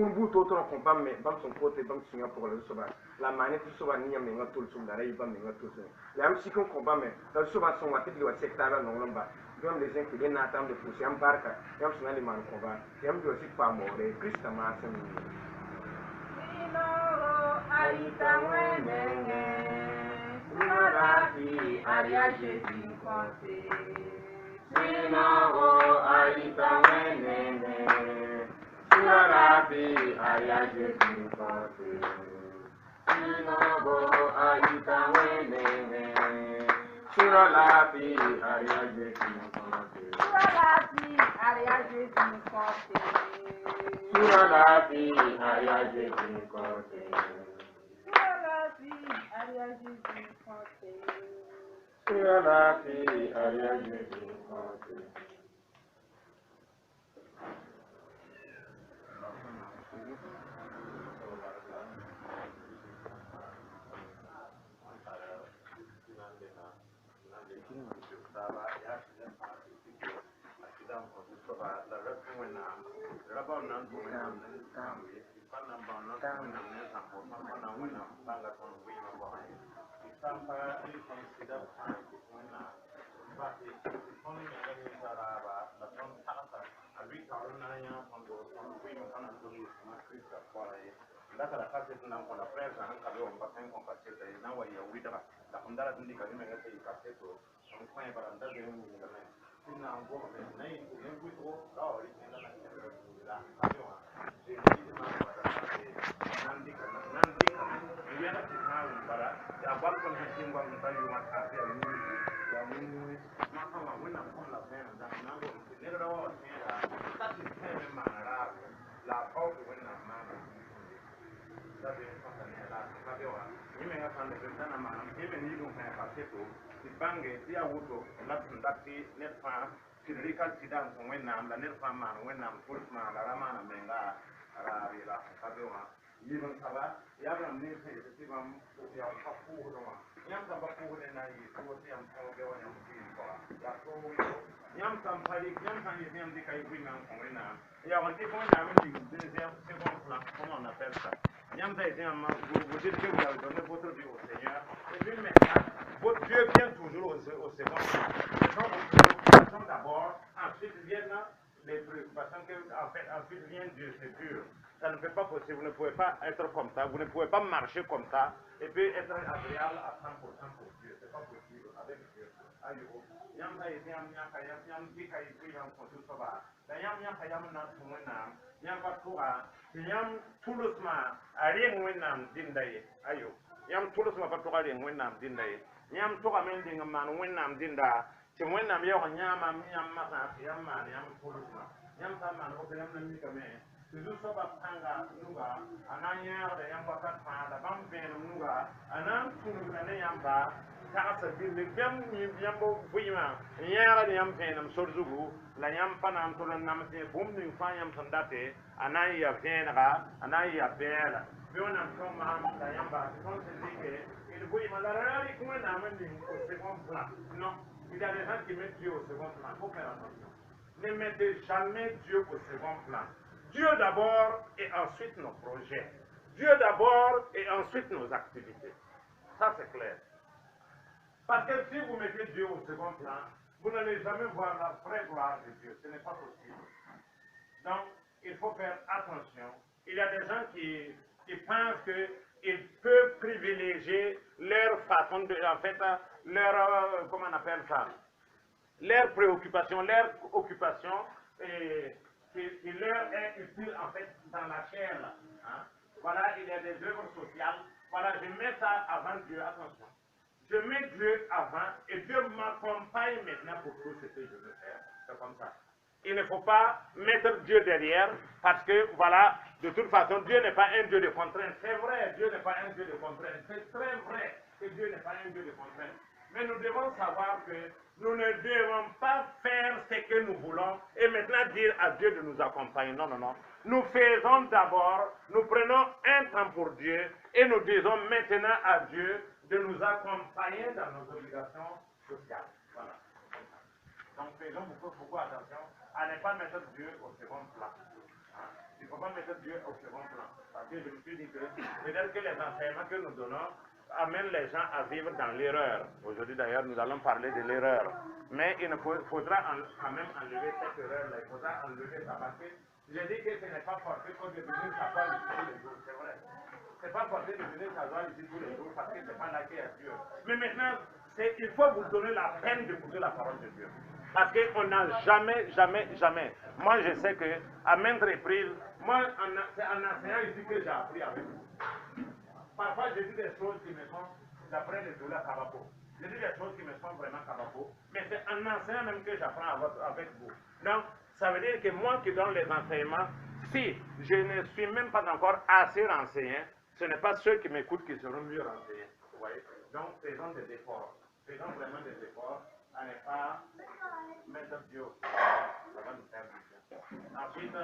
kun bu to to compa me bam son côté bam singa pour le soba la manette soba ni me ngatul sum dara yi bam ngatul sum la am sikon compa me da soba son wa tiki wa secteur non lamba dom les gens qui viennent attendre de pousser en barca yam sona le man compa yam do sik pa mo re krista ma sem Sino aita wenenge Sunarafi aria Jésus compté Sino aita wenenge Sunarafi aria Jésus compté Sino aita wenenge Sunarafi aria Jésus compté Sunarafi aria Jésus compté Sunarafi aria Jésus compté Sunarafi aria Jésus compté Sunarafi aria Jésus compté Vous dites que vous avez donné votre vie au Seigneur, et puis maintenant, votre Dieu vient toujours au second plan. Ce sont vos préoccupations d'abord, ensuite viennent les préoccupations que, en fait, ensuite vient Dieu, c'est pur. Ça ne peut pas possible, vous ne pouvez pas être comme ça, vous ne pouvez pas marcher comme ça, et puis être agréable à 100% pour Dieu. C'est pas possible avec Dieu. Yam tulus ma patuka de wenam dindaye yam toka men dinga man wenam dinda ti wenam yo nyama yam ma sa yam ma yam tulus ma yam sa man o yam na mi kame ti du so ba tanga nuga ananya de yam ba ka pa da bam ben nuga anan tunu na ne yam ba ta sa din de yam ni yam bo buima nyara de yam penam sorzugu la yam panam to nam te bum ni fa yam sandate anai ya venra anai ya bela Biona kama la yamba quand c'est dit que il voit malheureusement comment on amène au second plan. Non, il y a des gens qui mettent Dieu au second plan. Faut faire attention. Ne mettez jamais Dieu au second plan. Dieu d'abord et ensuite nos projets. Dieu d'abord et ensuite nos activités. Ça c'est clair. Parce que si vous mettez Dieu au second plan, vous n'allez jamais voir la vraie gloire de Dieu. Ce n'est pas possible. Donc, il faut faire attention. Il y a des gens qui pensent qu'ils peuvent privilégier leur façon de, en fait, leur, comment on appelle ça, leur préoccupation, leur occupation, qui leur est utile, en fait, dans la chair, là. Hein? Voilà, il y a des œuvres sociales. Voilà, je mets ça avant Dieu, attention. Je mets Dieu avant, et Dieu m'accompagne maintenant pour tout ce que je veux faire. C'est comme ça. Il ne faut pas mettre Dieu derrière, parce que, voilà, de toute façon, Dieu n'est pas un Dieu de contrainte. C'est vrai, Dieu n'est pas un Dieu de contrainte. C'est très vrai que Dieu n'est pas un Dieu de contrainte. Mais nous devons savoir que nous ne devons pas faire ce que nous voulons et maintenant dire à Dieu de nous accompagner. Non, non, non. Nous faisons d'abord, nous prenons un temps pour Dieu et nous disons maintenant à Dieu de nous accompagner dans nos obligations sociales. Voilà. Donc faisons beaucoup attention à ne pas mettre Dieu au second plan. Hein? Il ne faut pas mettre Dieu au second plan. Parce que je me suis dit que peut-être que les enseignements que nous donnons amènent les gens à vivre dans l'erreur. Aujourd'hui d'ailleurs, nous allons parler de l'erreur. Mais il faudra quand même enlever cette erreur-là. Il faudra enlever ça parce que j'ai dit que ce n'est pas forcé qu'on de venir s'asseoir ici tous les jours. C'est vrai. Ce n'est pas forcé de venir s'asseoir ici tous les jours parce que ce n'est pas là qu'il y a Dieu. Mais maintenant, il faut vous donner la peine d'écouter la parole de Dieu. Parce qu'on n'a jamais. Moi, je sais que à maintes reprises, moi, c'est en enseignant ici que j'ai appris avec vous. Parfois, je dis des choses qui me font, d'après les douleurs Kabako. Je dis des choses qui me font vraiment Kabako. Mais c'est en enseignant même que j'apprends avec vous. Donc, ça veut dire que moi qui donne les enseignements, si je ne suis même pas encore assez renseigné, ce n'est pas ceux qui m'écoutent qui seront mieux renseignés. Vous voyez? Donc, faisons des efforts. Faisons vraiment des efforts à ne pas mettre Dieu au centre. Ça va nous faire du bien. Ensuite,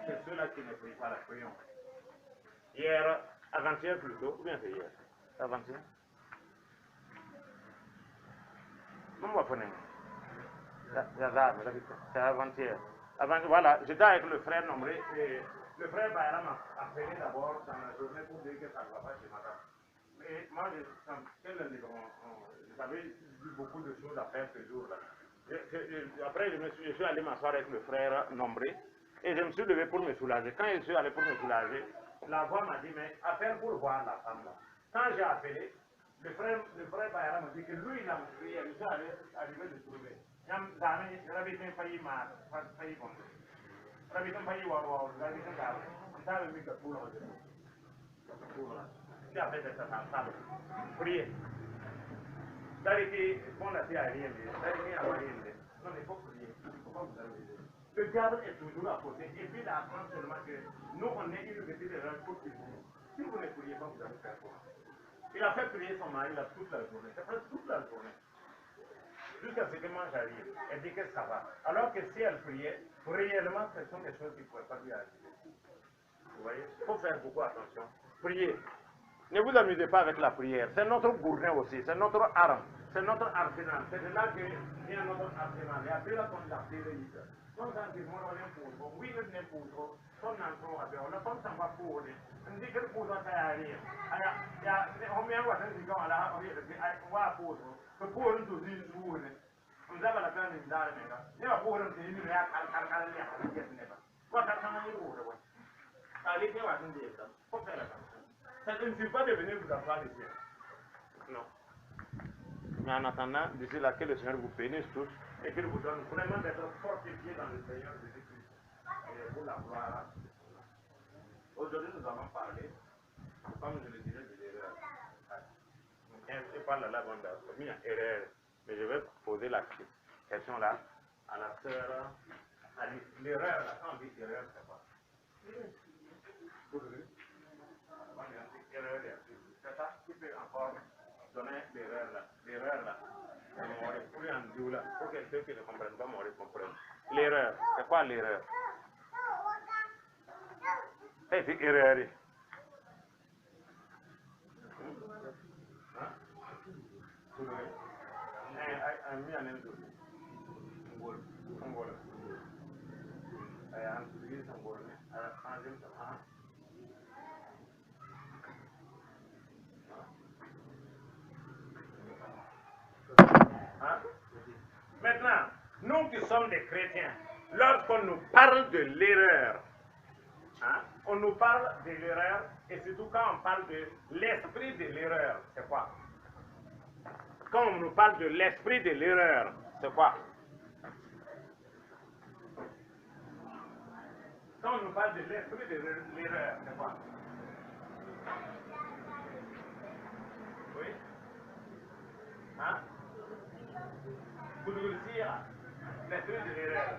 c'est ceux-là qui ne prient pas la prière. Hier, avant-hier plutôt, ou bien c'est hier? Avant-hier? Non, on va prendre. C'est avant-hier. Voilà, j'étais avec le frère Nombré et le frère Bayram m'a appelé d'abord dans la journée pour dire que ça ne va pas chez madame. Et moi, j'avais eu beaucoup de choses à faire ce jour-là. Après, je suis allé m'asseoir avec le frère Nombré et je me suis levé pour me soulager. Quand je suis allé pour me soulager, la voix m'a dit, mais appelle pour voir la femme là. Quand j'ai appelé, le frère Bayram m'a dit que lui, il a prié, je suis arrivé de trouver. Rabitin failli mal, failli bon. Rabitin failli wow, rabitin gars. Ça veut dire que pour le qui a fait de ça ensemble. Prier. D'arrêter, bon, la vie à rien, d'arrêter à rien. Non, il faut prier. Il faut pas vous arrêter. Le diable est toujours à côté. Et puis, il apprend seulement que nous, on est une petite erreur pour prier. Si vous ne priez pas, vous allez faire quoi? Il a fait prier son mari là toute la journée. C'est presque toute la journée. Jusqu'à ce que moi j'arrive. Elle dit que ça va. Alors que si elle priait, réellement, ce sont des choses qui ne pourraient pas lui arriver. Vous voyez? Il faut faire beaucoup attention. Priez. Ne vous amusez pas avec la prière. C'est notre gourdin aussi. C'est notre arme. C'est notre arsenal. C'est de là que vient notre arsenal. Et après, là, on l'a fait le leader. Donc, quand il m'a donné pour oui, il n'est pour trop. Son enfant a fait. On n'a pas s'en va pour lui. On dit que le pour ça arrive. On vient voir un zigon à la on va pour trop. Le pour nous tous les jours. On a la peine de dar, mais là. Il y a pour nous, il y a allez, faut faire attention. Ça ne suffit pas de venir vous asseoir ici. Non. Mais en attendant, d'ici là, que le Seigneur vous bénisse tous et qu'il vous donne vraiment d'être fortifiés dans le Seigneur Jésus-Christ. Et pour la gloire. Aujourd'hui, nous allons parler, comme je le disais, de l'erreur. Je parle là, il y a erreur. Mais je vais poser la question là à la sœur Alice. L'erreur, là, quand on dit erreur, c'est quoi? C'est ça qui peut encore donner l'erreur là. L'erreur là. Pour quelqu'un qui ne comprenne pas, moi je comprends. L'erreur, c'est quoi l'erreur? C'est erreur. Maintenant, nous qui sommes des chrétiens, lorsqu'on nous parle de l'erreur, on nous parle de l'erreur, et surtout quand on parle de l'esprit de l'erreur, c'est quoi? Quand on nous parle de l'esprit de l'erreur, c'est quoi? Quand on nous parle de l'esprit de l'erreur, c'est quoi? Oui? Hein? L'esprit de l'erreur.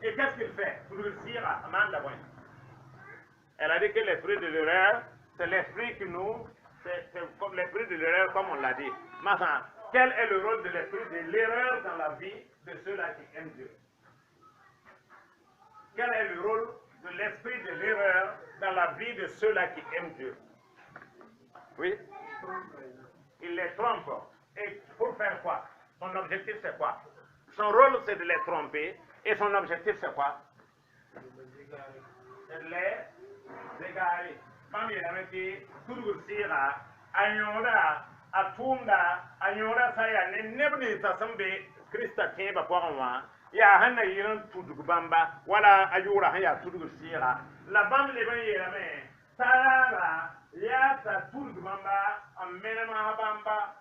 Et qu'est-ce qu'il fait? Elle a dit que l'esprit de l'erreur, c'est l'esprit qui nous... C'est comme l'esprit de l'erreur, comme on l'a dit. Maintenant, quel est le rôle de l'esprit de l'erreur dans la vie de ceux-là qui aiment Dieu? Quel est le rôle de l'esprit de l'erreur dans la vie de ceux-là qui aiment Dieu? Oui? Il les trompe. Et pour faire quoi? Son objectif c'est quoi? Son rôle, c'est de les tromper. Et son objectif, c'est quoi? C'est de les égarer. Bam yelamati turgur sira anyora atunda anyora saya ne nebni tasambe Krista keba kwa ya hanna yiran tudug bamba wala ayura haya tudug sira la bam le ban yelame tarara ya ta tudug bamba amena bamba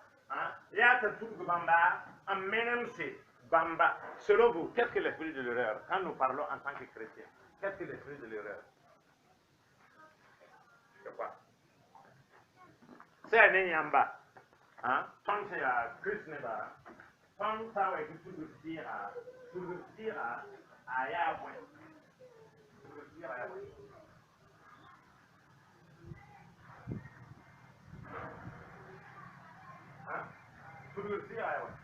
ya ta tudug bamba amena se bamba. Selon vous, qu'est-ce que l'esprit de l'erreur quand nous parlons en tant que chrétiens? Qu'est-ce que l'esprit de l'erreur? C'est quoi? C'est un yamba. Hein? Tant que Christ n'est pas, tant que ça va être tout le tir à Yahweh. Tout le tir à Yahweh. Hein? Tout le tir à Yahweh.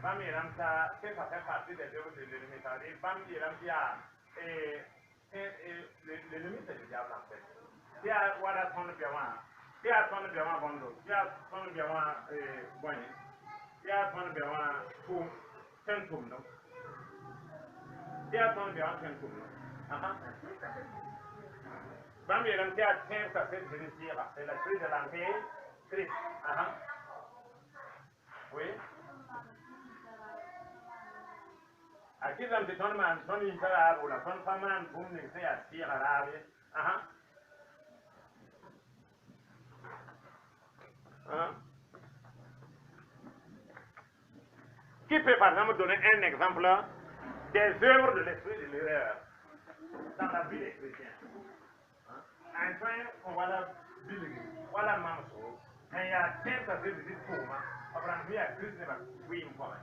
Bami ramta que ça fait partie des œuvres de l'ennemi. C'est-à-dire, Bami ramta l'ennemi c'est le diable en fait. Si à Wada ton biawan, si à ton biawan bondo, si à ton biawan boigné, si à ton biawan pour tentum non, si à ton biawan tentum non. Bami ramta tient ça fait réussir, c'est la crise de l'enfer, Christ. Oui. Aquí dan de ton man son intera o la son faman bum ne se asir arabe. Qui peut par exemple donner un exemple des œuvres de l'esprit de l'erreur dans la vie des chrétiens? Enfin, on va la Bible, voilà mamso, mais il y a 15 à 2 visites pour moi. Après, il y a Christ ne va oui me voir.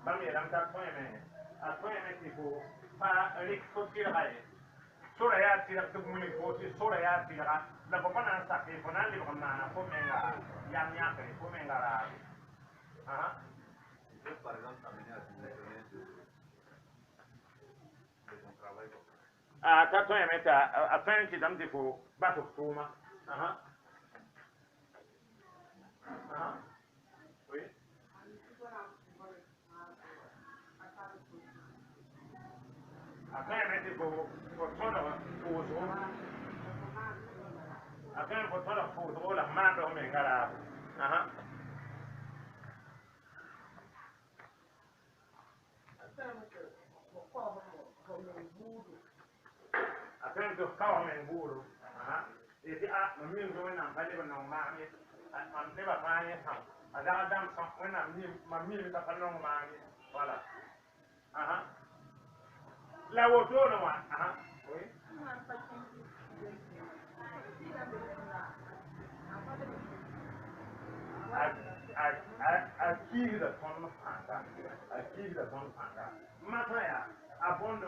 Bami ram ta point mais il faut pas réexposer sura ya tira to muni ko ti sura ya tira la ko na sa ke ko na li ko na ko menga ya nya ke ko menga ra par exemple amener à ta to meta a fin ti dam defo ba to tuma oui après meta ko tona ko so après ko tona ko so la mando me ngara Après, je quand même bourreau. Et puis, je me suis en train de me marier. Je ne vais pas marier ça. Je vais me marier. Voilà. La voiture, non? Oui. À qui de son fanga? À qui de son fanga? Maintenant, à bon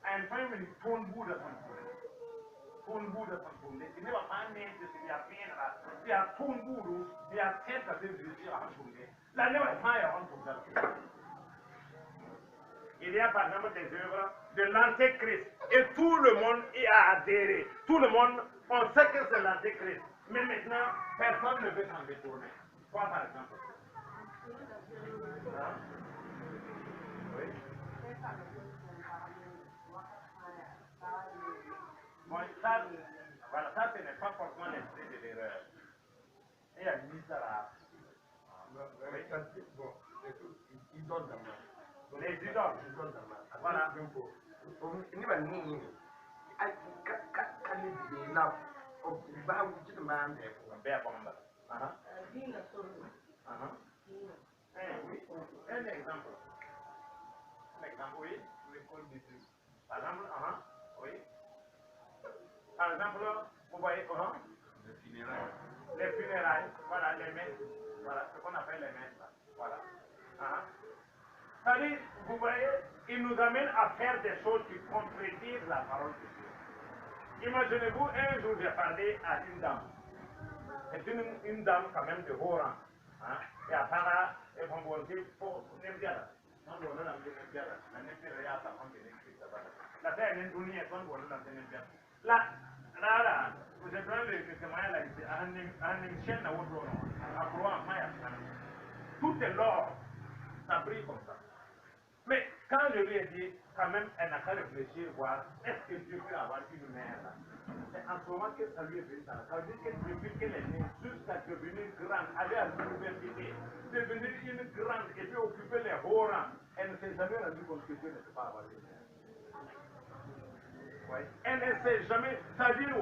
and finally, phone Buddha phone Buddha phone. They never find names. They are paying. They are phone Buddha. They are tentative. They are phone. They never find on to them. Il y a par exemple des œuvres de l'antéchrist et tout le monde y a adhéré. Tout le monde, on sait que c'est l'antéchrist. Mais maintenant, personne ne veut s'en détourner. Quoi par exemple? Oui. Bon, ça, voilà, ça, ce n'est pas forcément l'esprit de l'erreur. Il y a une misère. Bon, ils donnent la main. Les idoles. Voilà. Ni ba ni ai ka ni de na o ba wu ti ma be ko be bomba. Oui. Un exemple. Un exemple, oui. Par exemple, oui. Par exemple, vous voyez comment? Les funérailles. Voilà, les messes. Voilà, ce qu'on appelle les messes. Voilà. C'est-à-dire, vous voyez, il nous amène à faire des choses qui contredisent la parole de Dieu. Imaginez-vous, un jour, j'ai parlé à une dame. C'est une dame quand même de haut rang. Hein? Et à part, elle va vous dire, pour Nembiara. Non, on a Nembiara. La Nembiara, ça prend des écrits. La terre est une dounie, on voit la Nembiara. Là, vous êtes dans le témoignage, un émission à votre nom. À croire, tout est l'or. Ça brille comme ça. Mais quand je lui ai dit, quand même, elle n'a qu'à réfléchir, voir, est-ce que Dieu peut avoir une mère là? C'est en ce moment que ça lui est venu. Ça veut dire que depuis qu'elle est née, jusqu'à devenir grande, aller à l'université, devenir une grande et puis occuper les hauts rangs, elle ne s'est jamais rendue compte que Dieu ne peut pas avoir une mère. Ouais. Elle ne s'est jamais, c'est-à-dire,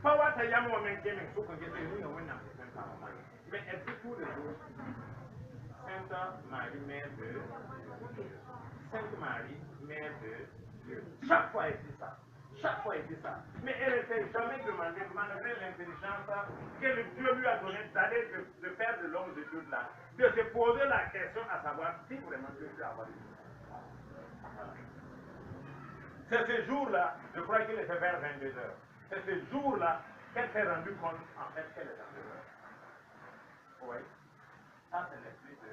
pas what I am woman came in, so que mais elle fait tous les jours. Sainte Marie, Mère de Dieu. Sainte Marie, Mère de Dieu. Chaque fois elle dit ça. Chaque fois elle dit ça. Mais elle ne s'est jamais demandé, malgré l'intelligence que le Dieu lui a donnée d'aller de faire de l'homme de Dieu là, de se poser la question à savoir si vraiment Dieu peut avoir une vie. C'est ce jour-là, je crois qu'il était vers 22 heures. C'est ce jour-là qu'elle s'est rendue compte en fait qu'elle est dans l'erreur. Oui. Ça, c'est l'esprit de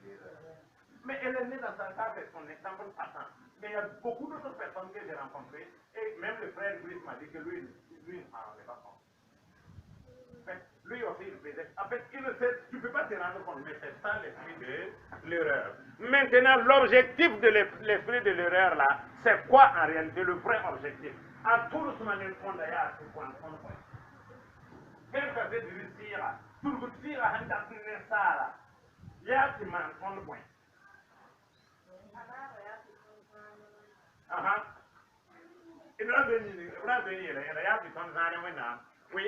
l'erreur. Mais elle est née dans un cas, c'est son exemple passant. Mais il y a beaucoup d'autres personnes que j'ai rencontrées, et même le frère Brice m'a dit que lui ne s'en rendait pas compte. Lui aussi, il faisait. En fait, tu ne peux pas te rendre compte, mais c'est ça l'esprit de l'erreur. Maintenant, l'objectif de l'esprit de l'erreur, là, c'est quoi en réalité le vrai objectif? À tout le monde, il y a un point. Quel que soit le tir, tout le tir à un tas de ça, il y a un point. Il va venir, il y a des temps maintenant. Oui.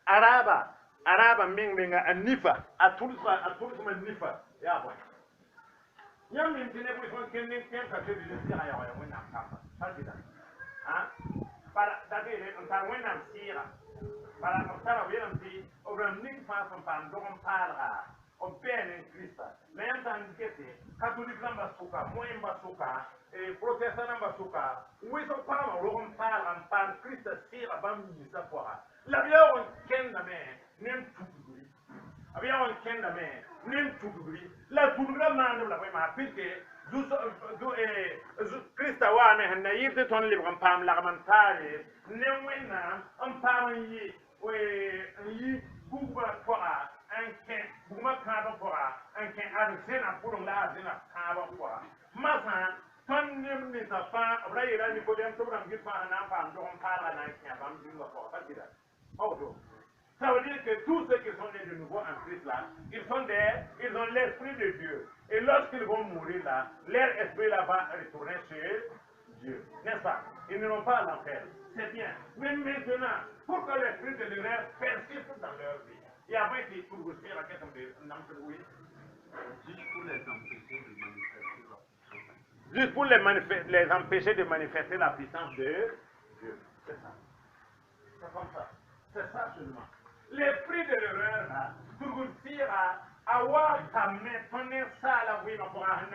Araba minga anifa, a tous nifa, ya boy. Yam min tine bu son kenin ken ka se di sira ya wena kamba. Sabida. Para dade on ta wena sira. Para on ta wena ti, obram ning fa son pan dogon para. On peine en Christa. Mais en tant que catholique namba suka, moyemba suka, protestant namba suka, où ils sont pas on parle en pan Christa sira bam ni sa fora. La bien on kenda me, nem tutuguri. Abia on kenda me, nem tutuguri. La tutugra man la ma pique, Christa wa me na yirde ton libre pam la mantare, nem wena, on parle yi, yi buba fora. Un quin, vous m'avez un quin à le sénat pour la zéna, Massa, ton name n'est pas, vrai, là, Nicodème, tout le monde pas un enfant, dont on parle à un quin, avant de nous ça veut dire que tous ceux qui sont nés de nouveau en Christ là, ils ont l'esprit de Dieu. Et lorsqu'ils vont mourir là, leur esprit là va retourner chez Dieu. N'est-ce pas? Ils n'iront pas à l'enfer. C'est bien. Mais maintenant, pour que l'esprit de l'erreur persiste dans leur vie, et après, il faut vous faire la question de oui. Juste pour les empêcher de manifester la puissance de Dieu. C'est ça. C'est comme ça. C'est ça seulement. L'esprit de l'erreur, là, pour vous dire à voir ta main, ton sala, oui, ma pour un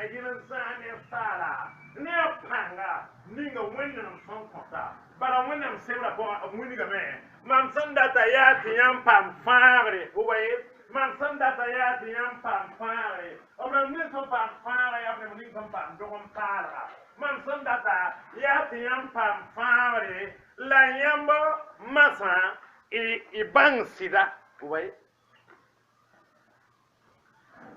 sala, ni a panga, ni a winner son contact. But I went and saved a boy of winning a man. Manson that I had the young pam fire away. Manson that I had the young pam fire. Or a little pam fire of the little pam don't para. Manson that I had the young pam fire. La yamba massa et bang sida. Away.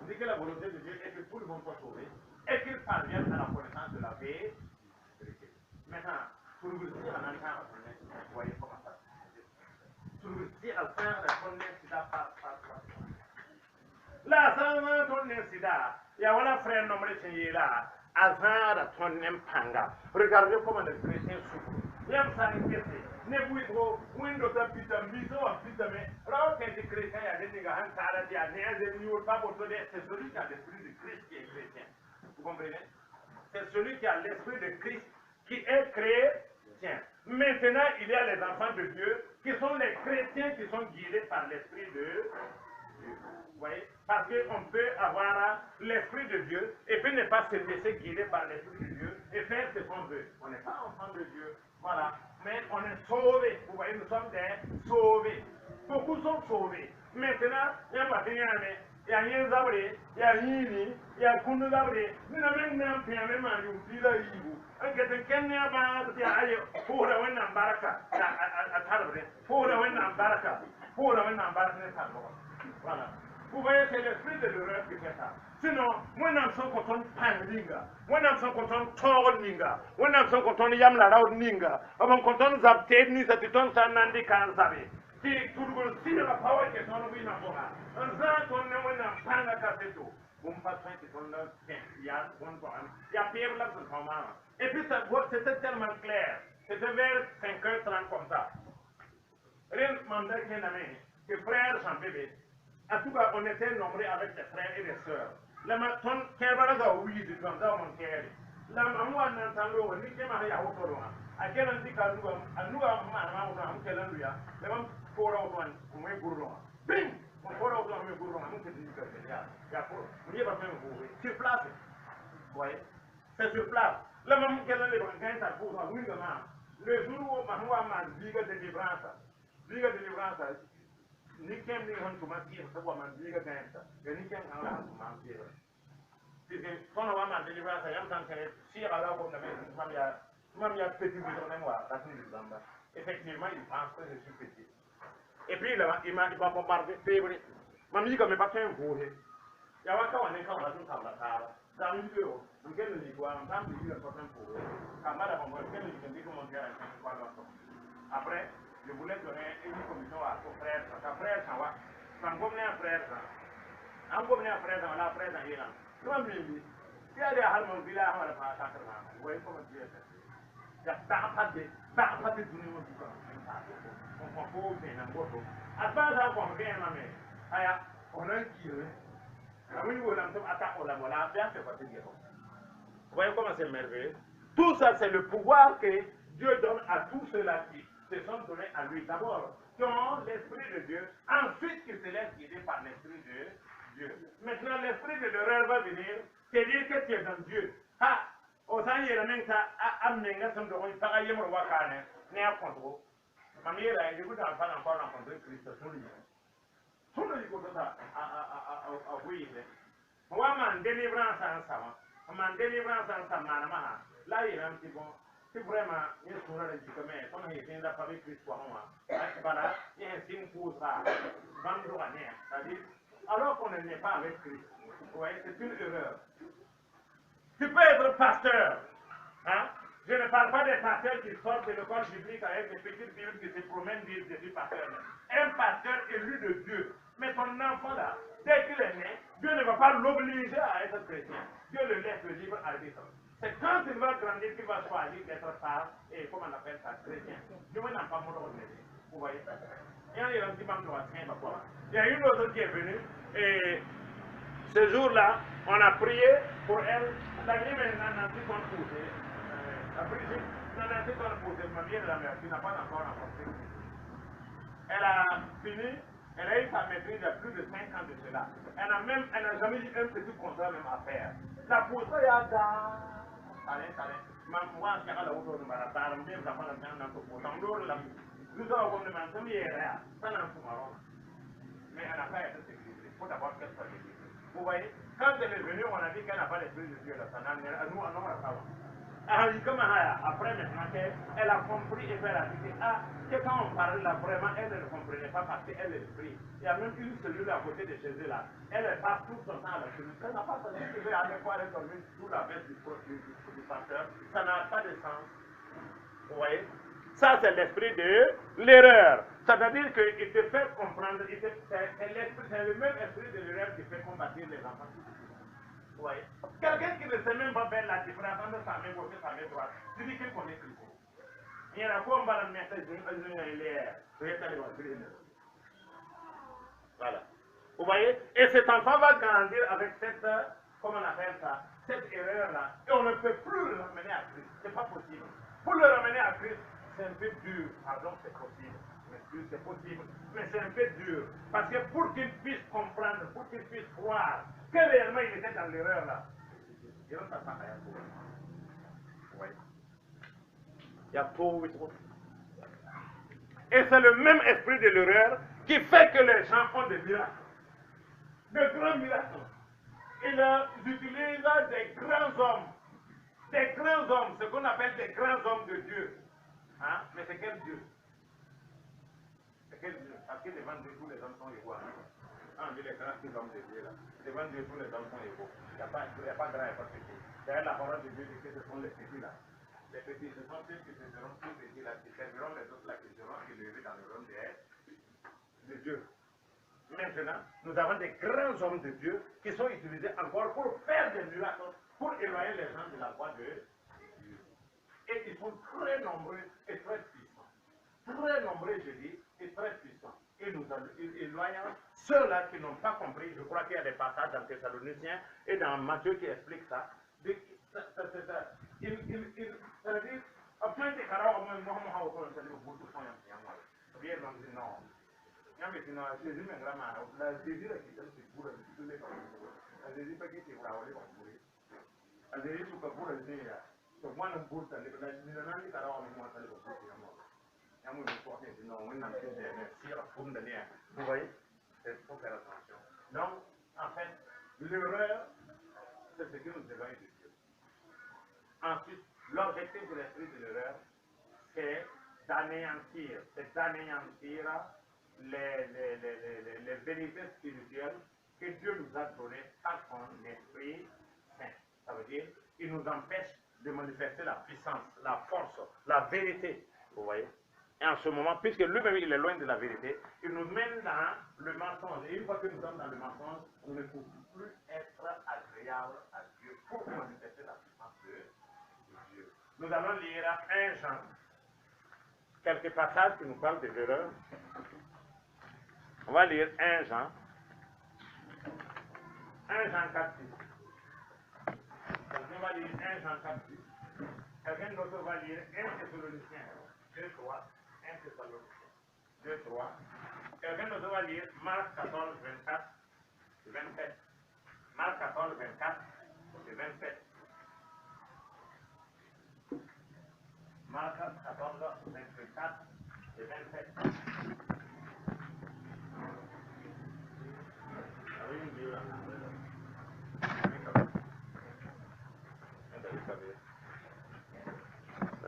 Dit que la volonté de Dieu est que tout le monde soit sauvé et qu'il parvienne à la connaissance de la paix. Maintenant, pour vous dire en entendant, vous voyez comment ça se passe. Pour vous dire en faire la connaissance sida par. La sana tonne sida, il y a un frère nommé Seigneur, Azara tonne panga. Regardez comment les chrétiens souffrent. Même ça inquiété. Ne vous trop, window ta pita, miso a pita, mais alors que les chrétiens, il y a des gars, il y a des n'y pas pour donner, c'est celui qui a l'esprit de Christ qui est chrétien. Vous comprenez? C'est celui qui a l'esprit de Christ qui est chrétien. Maintenant, il y a les enfants de Dieu qui sont les chrétiens qui sont guidés par l'esprit de Dieu. Vous voyez? Parce qu'on peut avoir l'Esprit de Dieu et puis ne pas se laisser guider par l'Esprit de Dieu et faire ce qu'on veut. On n'est pas enfant de Dieu. Voilà. Mais on est sauvés. Vous voyez, nous sommes des sauvés. Beaucoup sont sauvés. Maintenant, il y a pas de il y a rien zabré, il y a Yini, il y a Kundu zabré, nous n'avons même pas même un youtila yibu. Un que te kenya ba ya ayo, pour la wena baraka, à tarbre, pour la wena baraka, pour la wena baraka ne pas. Voilà. Vous voyez, c'est l'esprit de l'erreur qui fait ça. Sinon, moi, nous sommes contents de Panglinga, moi, nous sommes contents de Torlinga, moi, nous sommes contents de Yamla Raudninga, nous sommes contents de Zabted, nous sommes contents de Sanandi Kansabe. Si tout le monde sait la parole qui est dans le pays, un zan qu'on ne voit pas la café tout. Vous me passez qui sont là, il y a il y a Pierre là, c'est son maman. Et puis, c'était tellement clair. C'était vers 5h30 comme ça. Rien mandat qui est que frère sans bébé. En tout cas, on était nombreux avec des frères et des sœurs. La maton, qui est là, oui, du temps, dans mon cœur. La maman, on entend l'eau, ni qui m'a rien au tour. À quel indique à nous, maman, on a quel endroit. Les gens, pour avoir un bourreau. Bing! On peut avoir un bourreau, on peut dire que c'est là. Il y a pour, on y va faire un bourreau. Sur place. Vous voyez? C'est sur place. La maman, quel est le gain, ça pour nous, oui, le jour où maman m'a dit que c'est délivrance. Ni kem ni hon tuma ki ko wa man diga ganta ni kem ala tuma ki si kono wa man deliver sa yam tan kene si ala ko na même ya petit bidon même wa ta ni zamba effectivement il pense que je suis petit et puis là il va bombarder février mami ko me pas faire voler ya wa ka wa ne ka wa tun ka la ta da mi yo ngel ni ko am tam bi la ko tan pour kamara ko ngel ni ko ndi ko mon gars ko la après je voulais donner une commission à son frère, parce que frère, ça va. Quand vous venez à frère, la frère, il est là. Comment me dit? Si elle est à Halmon Villa, on va pas faire ça. Vous voyez comment dire ça? Il y a pas de donner mon petit on prend pour faire un gros. À part ça, on vient à ma mère. On a un kilo. Oui, on a un attaque au laboratoire, c'est pas de dire. Vous voyez comment c'est merveilleux? Tout ça, c'est le pouvoir que Dieu donne à tous ceux-là qui se sont donnés à lui. D'abord, qui ont l'Esprit de Dieu, ensuite qui se laissent guider par l'Esprit de Dieu. Maintenant, l'Esprit de l'erreur va venir, c'est dire que tu es dans Dieu. Ah, au sein de la même ça, amener son de roi, ça y est, mon roi carnet, n'est à contrôle. Ma mère a écouté encore rencontrer Christ, son livre. Son livre, ça, à oui, moi, ma délivrance en savant, ma délivrance en savant, là, il est un petit bon. Si vraiment, il y a un de mais comme il vient d'appeler Christ pour moi, voilà, il y a un signe pour ça, c'est-à-dire, alors qu'on n'est pas avec Christ, vous voyez, c'est une erreur. Tu peux être pasteur, hein? Je ne parle pas des pasteurs qui sortent de l'école biblique avec des petites Bibles qui se promènent dire je suis pasteur. Un pasteur élu de Dieu, mais ton enfant là, dès qu'il est né, Dieu ne va pas l'obliger à être chrétien. Dieu le laisse le libre arbitre. C'est quand il va grandir qu'il va choisir d'être phare et comment on appelle ça, chrétien. Dieu n'a pas mon ordre. Vous voyez? Il y a un petit membre il y a une autre qui est venue et ce jour-là, on a prié pour elle. La nuit maintenant, n'a plus qu'on poussé. Après, n'a plus qu'on poussé. Ma vieille la mère qui n'a pas encore rencontré. Elle a fini. Elle a eu sa maîtrise il y a plus de 5 ans de cela. Elle n'a jamais eu un petit contrat même à faire. La pousse, il y a allez. Moi, je suis à la hauteur de ma part, je vais prendre un peu de temps. Nous avons un peu de temps, ça n'a pas mais elle n'a pas été sécurisée. Il faut d'abord qu'elle soit sécurisée. Vous voyez, quand elle est venue, on a dit qu'elle n'a pas l'esprit de Dieu. Nous, on a pas. Après, maintenant, elle a compris et elle a dit que quand on parlait là, vraiment, elle ne comprenait pas parce qu'elle est l'esprit. Il y a même une cellule à côté de chez eux là. Elle passe tout son temps à la cellule. Elle n'a pas senti qu'elle veut aller voir, elle dormir sous la veste du pasteur. Ça n'a pas de sens. Vous voyez? Ça, c'est l'esprit de l'erreur. C'est-à-dire qu'il te fait comprendre, c'est le même esprit de l'erreur qui fait combattre les enfants. Vous voyez? Quelqu'un qui ne sait même pas faire la différence entre sa main gauche et sa main droite, tu dis qu'il connaît Christ. Il y a un combat dans le message de l'air. Voilà. Vous voyez? Et cet enfant va grandir avec cette, comment on appelle ça, cette erreur-là. Et on ne peut plus le ramener à Christ. Ce n'est pas possible. Pour le ramener à Christ, c'est un peu dur. Pardon, c'est possible. Mais c'est possible, mais c'est un peu dur. Parce que pour qu'il puisse comprendre, pour qu'il puisse croire que réellement il était dans l'erreur là, il ne passe pas à tout. Oui. Il y a tout, et c'est le même esprit de l'erreur qui fait que les gens font des miracles. De grands miracles. Ils utilisent des grands hommes. Des grands hommes, ce qu'on appelle des grands hommes de Dieu. Hein? Mais c'est quel Dieu? C'est quel Dieu? Parce que devant Dieu, tous les hommes sont égaux. On dit les grands hommes de Dieu là. Devant Dieu, tous les hommes sont égaux. Il n'y a pas grand, il n'y a pas petit. D'ailleurs, la parole de Dieu dit que ce sont les petits là. Les petits, ce sont ceux qui se seront plus petits là, qui serviront les autres là, qui seront élevés dans le royaume de Dieu. Maintenant, nous avons des grands hommes de Dieu qui sont utilisés encore pour faire des miracles, pour éloigner les gens de la voie de Dieu. Et ils sont très nombreux et très puissants. Très nombreux, je dis, et très puissants. Et nous éloignons ceux-là qui n'ont pas compris. Je crois qu'il y a des passages dans Thessaloniciens et dans Matthieu qui expliquent ça. C'est-à-dire, après des caractères, non. Jésus la Jésus la qui c'est pour les Jésus pas qui c'est pour les Jésus tout pour les donc moi non pour ça les gens qui caractères moi ça les pour non on n'a pas de pour de lien vous voyez c'est faut faire attention donc en fait l'erreur c'est ce que nous devons étudier. Ensuite l'objectif de l'esprit de l'erreur c'est d'anéantir les vérités spirituelles que Dieu nous a données par son esprit saint. Ça veut dire qu'il nous empêche de manifester la puissance, la force, la vérité. Vous voyez? Et en ce moment, puisque lui-même il est loin de la vérité, il nous mène dans le mensonge. Et une fois que nous sommes dans le mensonge, on ne peut plus être agréable à Dieu pour manifester la puissance de Dieu. Nous allons lire 1 Jean. Quelques passages qui nous parlent de l'erreur. On va lire 1 Jean. 1 Jean 4, 6. Quelqu'un va lire 1 Jean 4, 6. Quelqu'un d'autre va lire 1 Thessaloniciens 2, 3. 1 Thessaloniciens 2, 3. Quelqu'un d'autre va lire Marc 14, 24 et 27. Marc 14, 24 et 27. Marc 14, 24 et 27.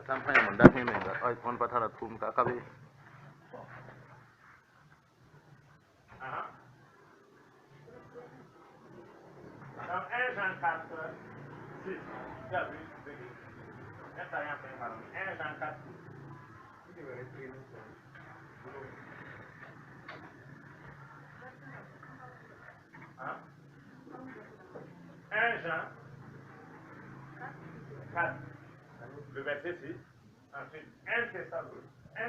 Sampai yang mendak ni enggak, oh kon patara tum kakabe. Dans 1 Jean 4, 6, ya vu, ça rien fait par 1 Jean 4, 6. Hein? 1 Jean 4, le verset 6. Ensuite, 1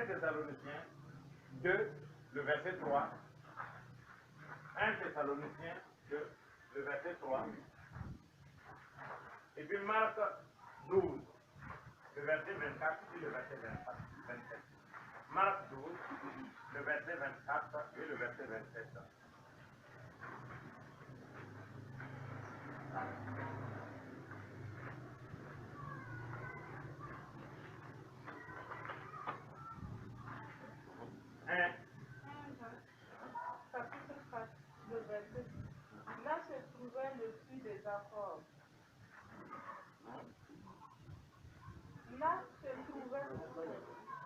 Thessaloniciens 2, le verset 3. 1 Thessaloniciens 2, le verset 3. Et puis Marc 12, le verset 24 et le verset 27. Marc 12, le verset 24 et le verset 27. Chapitre 4, le verset 6. Là se trouvait le puits des accords. Là se trouvait.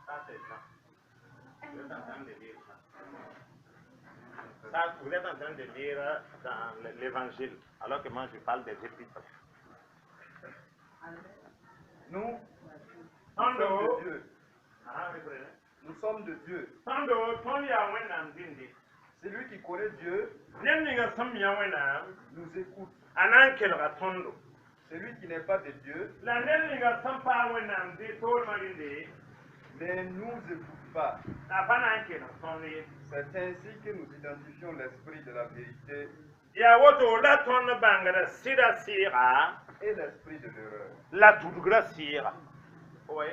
Ça, c'est ça. Vous êtes en train de lire ça. Ça, vous êtes en train de lire dans l'évangile, alors que moi je parle des épîtres. Nous sommes de Dieu. Nous sommes de Dieu. Celui qui connaît Dieu nous écoute. Celui qui n'est pas de Dieu ne nous écoute pas. C'est ainsi que nous identifions l'esprit de la vérité et l'esprit de l'erreur. La dougra sira. Oui.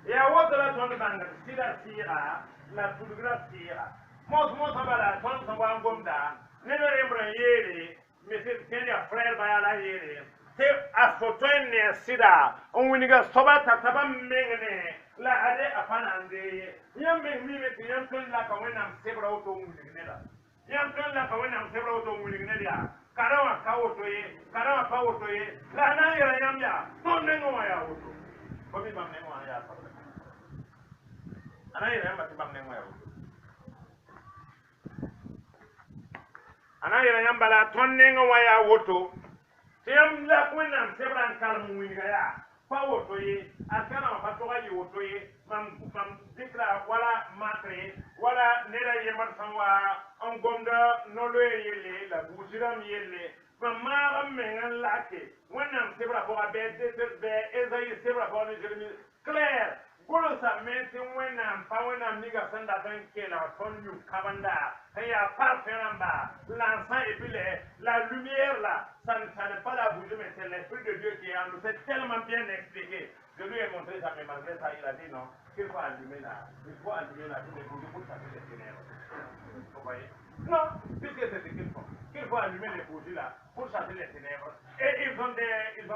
Et à votre la tonne banga, sira sira, la tudgra tira mos bala ton so wan gomda ne ne embra yere mais c'est bien frère ba la yere te afotoen ne sida on winiga soba tataba mengene la ade afana ande yam me mi me yam ton la ka wena sebra auto winigne la yam ton la ka wena sebra auto winigne ya karawa ka auto ye karawa pa auto ye la na yera yam ya ton nengo ya auto ko mi bam nengo ya pa ana yera yam bam nengo ya auto ana yera yam bala ton nengo ya auto yam la wena sebra kalmu winiga ya pa auto ye akana pa to ga yi auto ye mam dikla wala matre wala nera yemar sanwa on gomda nolo yele la bujiram yele ma mengan lake wannan sebra ko abe de ezai sebra ko ni jermi clair golo sa meti wannan pa wannan niga sanda ban kela ton yu kabanda ya parfenamba l'encens et puis la lumière là ça ne pas la bouger mais c'est l'esprit de Dieu qui est en nous c'est tellement bien expliqué. Je lui ai montré ça, mais malgré ça, il a dit non, qu'il faut allumer là. Il faut allumer là tous les bougies pour chasser les ténèbres. Vous voyez? Non, puisque c'est ce qu'ils font. Qu'il faut allumer les bougies là pour chasser les ténèbres. Et ils ont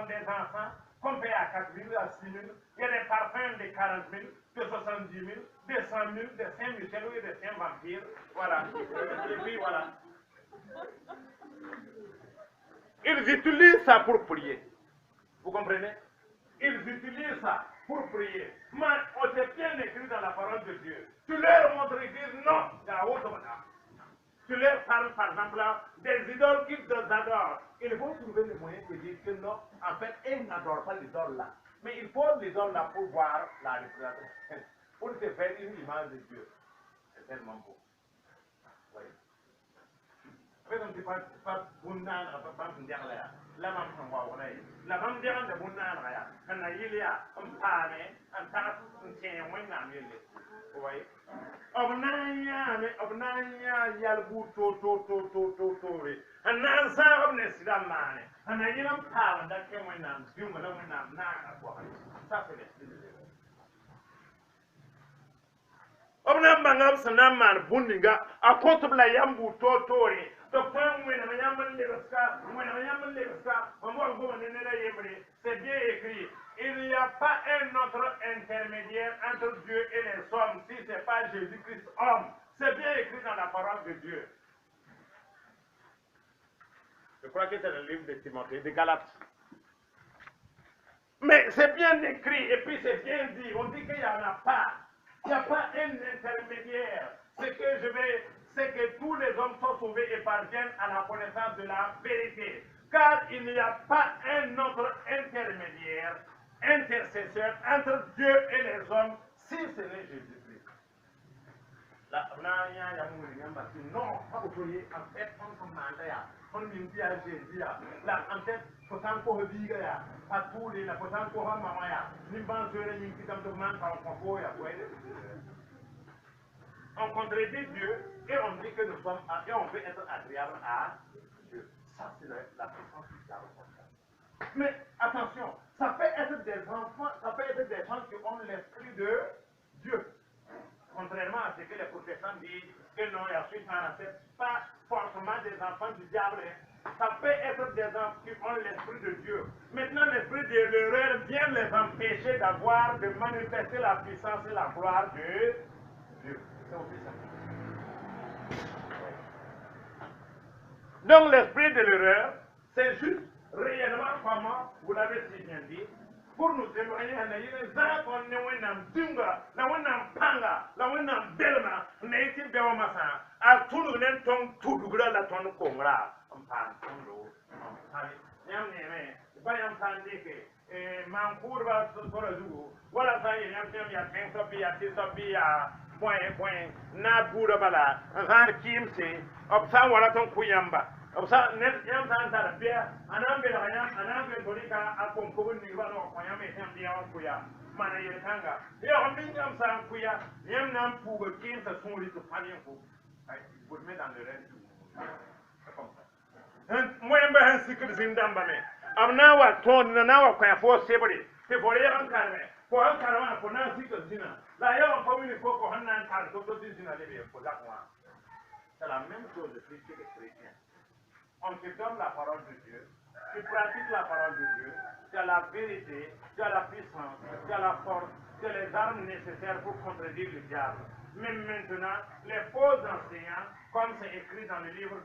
des enfants qu'on paye à 4 000, à 6 000. Il y a des parfums de 40 000, de 70 000, de 100 000, de Saint-Michel ou de Saint-Vampire. Voilà. Et puis voilà. Ils utilisent ça pour prier. Vous comprenez? Ils utilisent ça pour prier. Mais on s'est bien écrit dans la parole de Dieu. Tu leur montres et dis non, tu leur parles par exemple là, des idoles qu'ils adorent. Il faut trouver le moyen de dire que non, en fait, ils n'adorent pas l'idole là. Mais il faut l'idole là pour voir la représentation, pour se faire une image de Dieu. C'est tellement beau. Oui. Par exemple, pas Bundan, pas Bundan. La mam san wa wona yi la mam de ande bunna na ya kana yilia ampane antana tin wonna mele way obnanya yal bu to re anan sa obne sidamane ana yilam pa da ke wonna biuma na wonna na ko ça c'est le obna bangam sanaman bundinga akotubla yambu to re c'est bien écrit. Il n'y a pas un autre intermédiaire entre Dieu et les hommes si ce n'est pas Jésus-Christ homme. C'est bien écrit dans la parole de Dieu. Je crois que c'est le livre de Timothée, de Galates. Mais c'est bien écrit et puis c'est bien dit. On dit qu'il n'y en a pas. Il n'y a pas un intermédiaire. C'est que tous les hommes sont sauvés et parviennent à la connaissance de la vérité. Car il n'y a pas un autre intermédiaire, intercesseur entre Dieu et les hommes, si ce n'est Jésus-Christ. Non, pas oublier, en fait, on commande, on dit à Jésus, là, en fait, faut encore dire, pas tous les, faut encore maman, n'importe qui t'en demande, on contredit Dieu et on dit que nous sommes et on veut être agréable à Dieu. Ça, c'est la puissance du diable. Mais attention, ça peut être des enfants, ça peut être des gens qui ont l'esprit de Dieu. Contrairement à ce que les protestants disent, que non, il y a suite à pas forcément des enfants du diable. Ça peut être des enfants qui ont l'esprit de Dieu. Maintenant, l'esprit de l'erreur vient les empêcher d'avoir, de manifester la puissance et la gloire de Dieu. Donc l'esprit de l'erreur, c'est juste réellement comment, vous l'avez si bien dit, pour nous éloigner à Naïre, Zakon Newenam Dunga, Nawenam Panga, Nawenam Belma, Naïti Bewamasa, à tout le monde ton tout dougra la ton congra, en pan, en l'eau, en pan, Yam Neme, Bayam Sandike, Mancourba Sorazu, voilà ça, Yam Yam Sophia, point na bura bala zan kimse obsa wala ton kuyamba obsa net yam san tar bia anambe la yam anambe dolika akon ko ni ba no ko yam etam dia on kuya mana yetanga yo on bin yam san kuya yam nam pugo kimse son li to palien ko ay pour mettre dans le reste comme ça moi yamba han sikir zindamba me amna wa ton na wa kwa fo sebri te bore yan karbe ko an karwa ko na sikir zina D'ailleurs, on peut faut qu'on ait un cas de c'est la même chose chez les chrétiens. On te donne la parole de Dieu, tu pratiques la parole de Dieu, tu as la vérité, tu as la puissance, tu as la force, tu as les armes nécessaires pour contredire le diable. Mais maintenant, les faux enseignants, comme c'est écrit dans le livre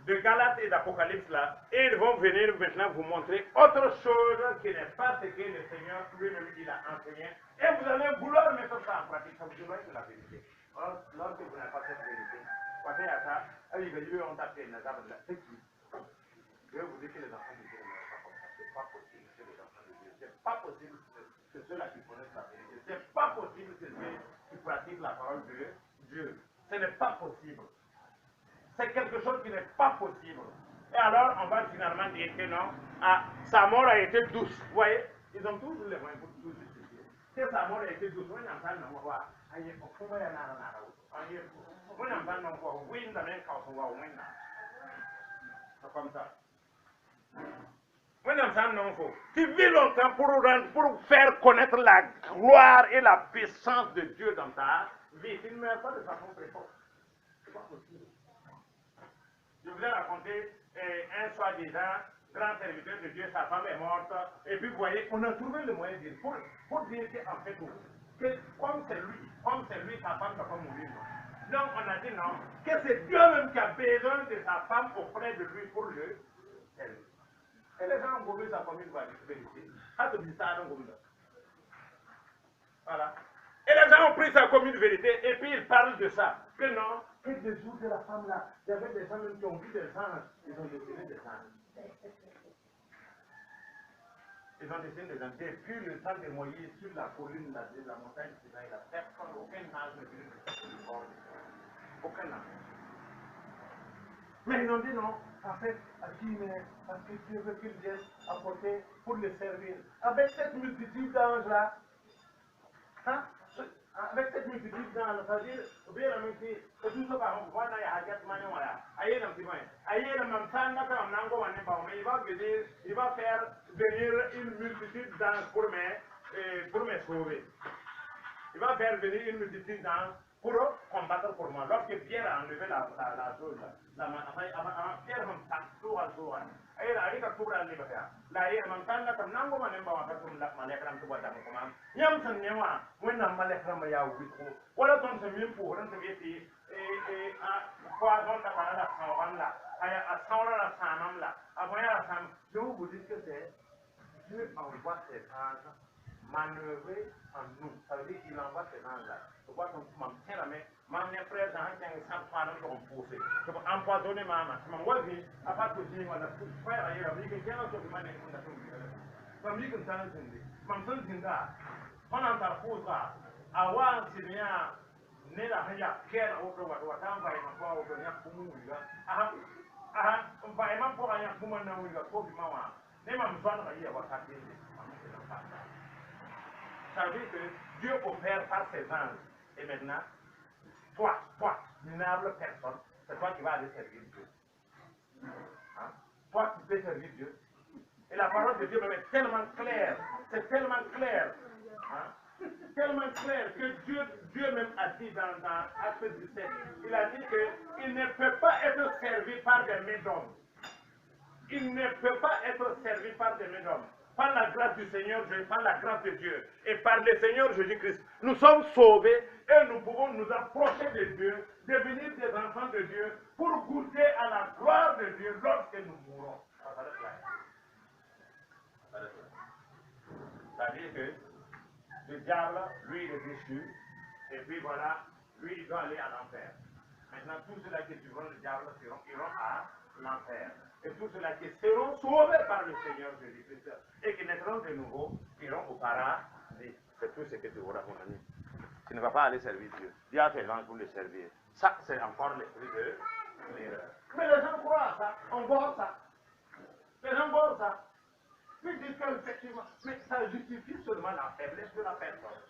de Galates et d'Apocalypse là, et ils vont venir maintenant vous montrer autre chose qui n'est pas ce que le Seigneur lui-même il a enseigné, et vous allez vouloir mettre ça en pratique, ça vous éloigne de la vérité. Or, lorsque vous n'avez pas cette vérité, passez à ça, allez, on tape les nazars de la sécu. Je vais vous dire que les enfants de Dieu ne sont pas comme ça. C'est pas possible que les enfants de Dieu. C'est pas possible que ceux-là qui connaissent la vérité. C'est pas possible que ceux qui pratiquent la parole de Dieu. Ce n'est pas possible. C'est quelque chose qui n'est pas possible. Et alors, on va finalement dire que non, sa mort a été douce. Vous voyez, ils ont tous les moyens pour tout justifier. Que sa mort a été douce. On n'entend pas, on va comme ça. Tu vis longtemps pour faire connaître la gloire et la puissance de Dieu dans ta vie. Tu ne meurs pas de façon précoce. C'est pas possible. Je vous ai raconté un soi-disant grand serviteur de Dieu, sa femme est morte, et puis vous voyez, on a trouvé le moyen de dire, pour dire qu'en fait, que comme c'est lui, sa femme ne va pas mourir. Non. Donc on a dit non, que c'est Dieu même qui a besoin de sa femme auprès de lui pour le servir. Et les gens ont goûté sa famille de la vérité. Voilà. Et les gens ont pris ça comme une vérité, et puis ils parlent de ça. Que non, que des jours de la femme là, il y avait des gens même qui ont vu des anges, ils ont dessiné des anges. Ils ont dessiné des anges. Depuis le temps de Moïse, sur la colline de la montagne Sinaï, la personne, aucun ange ne vient de corps. Aucun ange. Mais ils ont dit non, en fait, parce que Dieu veut qu'ils viennent apporter pour le servir. Avec cette multitude d'anges là, hein? Avec cette multitude d'anges, c'est-à-dire, bien la même chose, tout ce qu'on voit dans les hajats maniwaya, aïe le petit moyen, aïe le même temps, il va faire venir une multitude d'anges pour me sauver. Il va faire venir une multitude d'anges pour combattre pour moi. Lorsque Pierre a enlevé la chose, Pierre m'a tout à tout. Aïe, la cour à l'hiver. La hier, mon temps, la nango manemba, on va faire la malekram to what I'm command. Yamson Nema, when I'm malekram ya with who. What a ton some info, and the Vieti, a Quadon Tapanada Savanla, a Saura Samamla, a Moya Sam, Joe Buddhist said, Dieu envoie ses anges manœuvrer en nous. Ça veut dire qu'il envoie ses anges là. Je vois qu'on tient la main. Mes frères, j'ai un sang pendant qu'on pousse. Je peux empoisonner ma main. Je m'envoie vite. À part que j'ai un frère ailleurs, je dis que j'ai un truc qui m'a dit qu'on a tout vu. Je me dis que ça n'a pas été. Je me dis que pendant ta pause, avant, c'est bien. Ne la rien qu'elle au droit de temps, va y avoir au dernier pour nous. On va y avoir pour rien pour moi, nous, il va trop du moment. Ne m'a pas dit à votre avis. Ça veut dire que Dieu opère par ses anges. Et maintenant, toi, minable personne, c'est toi qui vas aller servir Dieu. Hein? Toi qui peux servir Dieu. Et la parole de Dieu est tellement claire, c'est tellement clair. Hein? Tellement clair que Dieu même a dit dans Acte 17, il a dit qu'il ne peut pas être servi par des mains d'hommes. Il ne peut pas être servi par des mains d'hommes. Par la grâce du Seigneur Jésus, par la grâce de Dieu et par le Seigneur Jésus-Christ, nous sommes sauvés et nous pouvons nous approcher de Dieu, devenir des enfants de Dieu pour goûter à la gloire de Dieu lorsque nous mourrons. C'est-à-dire que le diable, lui, il est déchu, et puis voilà, lui, il doit aller à l'enfer. Maintenant, tous ceux-là qui suivront le diable iront à l'enfer. Et tous ceux-là qui seront sauvés par le Seigneur Jésus-Christ et qui naîtront de nouveau, iront au paradis. C'est tout ce que tu auras, mon ami. Tu ne vas pas aller servir Dieu. Dis à tes gens pour le servir. Ça, c'est encore l'esprit de l'erreur. Mais les gens croient à ça. On voit ça. Les gens voient ça. Puis ils disent qu'effectivement, mais ça justifie seulement la faiblesse de la personne.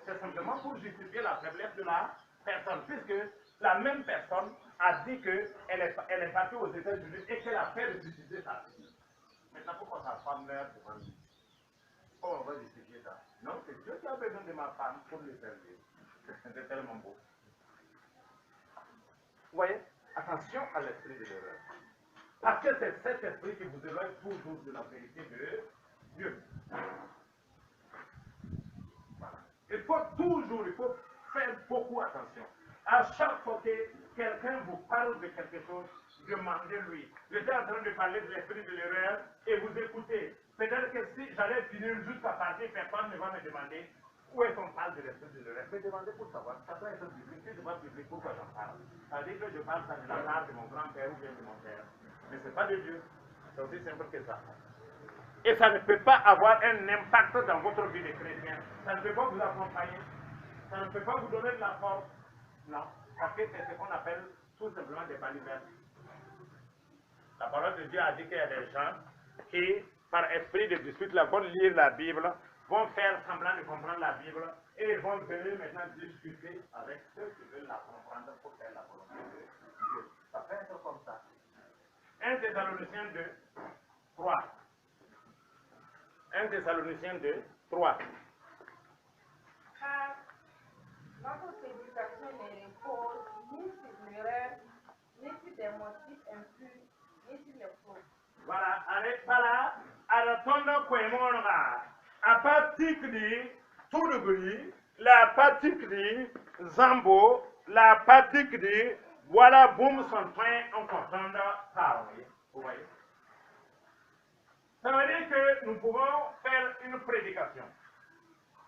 C'est simplement pour justifier la faiblesse de la personne, puisque la même personne a dit qu'elle est partie aux États-Unis et qu'elle a fait ressusciter sa fille. Maintenant, pourquoi sa femme meurt devant lui? Comment on va justifier ça? Non, c'est Dieu qui a besoin de ma femme pour lui faire vivre. C'est tellement beau. Vous voyez? Attention à l'esprit de l'erreur. Parce que c'est cet esprit qui vous éloigne toujours de la vérité de Dieu. Voilà. Il faut faire beaucoup attention. À chaque fois que quelqu'un vous parle de quelque chose, demandez-lui. J'étais en train de parler de l'esprit de l'erreur et vous écoutez. Peut-être que si j'allais finir jusqu'à partir, personne ne va me demander où est-ce qu'on parle de l'esprit de l'erreur. Mais demandez pour savoir. Ça doit être biblique. Si je vois biblique, pourquoi j'en parle? Ça veut dire que je parle ça de la part de mon grand-père ou bien de mon père. Mais ce n'est pas de Dieu. C'est aussi simple que ça. Et ça ne peut pas avoir un impact dans votre vie de chrétien. Ça ne peut pas vous accompagner. Ça ne peut pas vous donner de la force. Non. Parce que c'est ce qu'on appelle tout simplement des balivernes. La parole de Dieu a dit qu'il y a des gens qui, par esprit de dispute, vont lire la Bible, vont faire semblant de comprendre la Bible, et ils vont venir maintenant discuter avec ceux qui veulent la comprendre pour faire la volonté de Dieu. Ça peut être comme ça. 1 Thessaloniciens 2, 3. 1 Thessaloniciens 2, 3. Car notre prédication ne repose ni sur l'erreur, ni sur des motifs impurs, ni sur les faux. Voilà, allez, voilà, à la tonde Kwemonga, à partir de tout le bruit, la pratique de Zambo, la pratique de voilà, boum, son train, on comprend parler. Vous voyez? Ça veut dire que nous pouvons faire une prédication.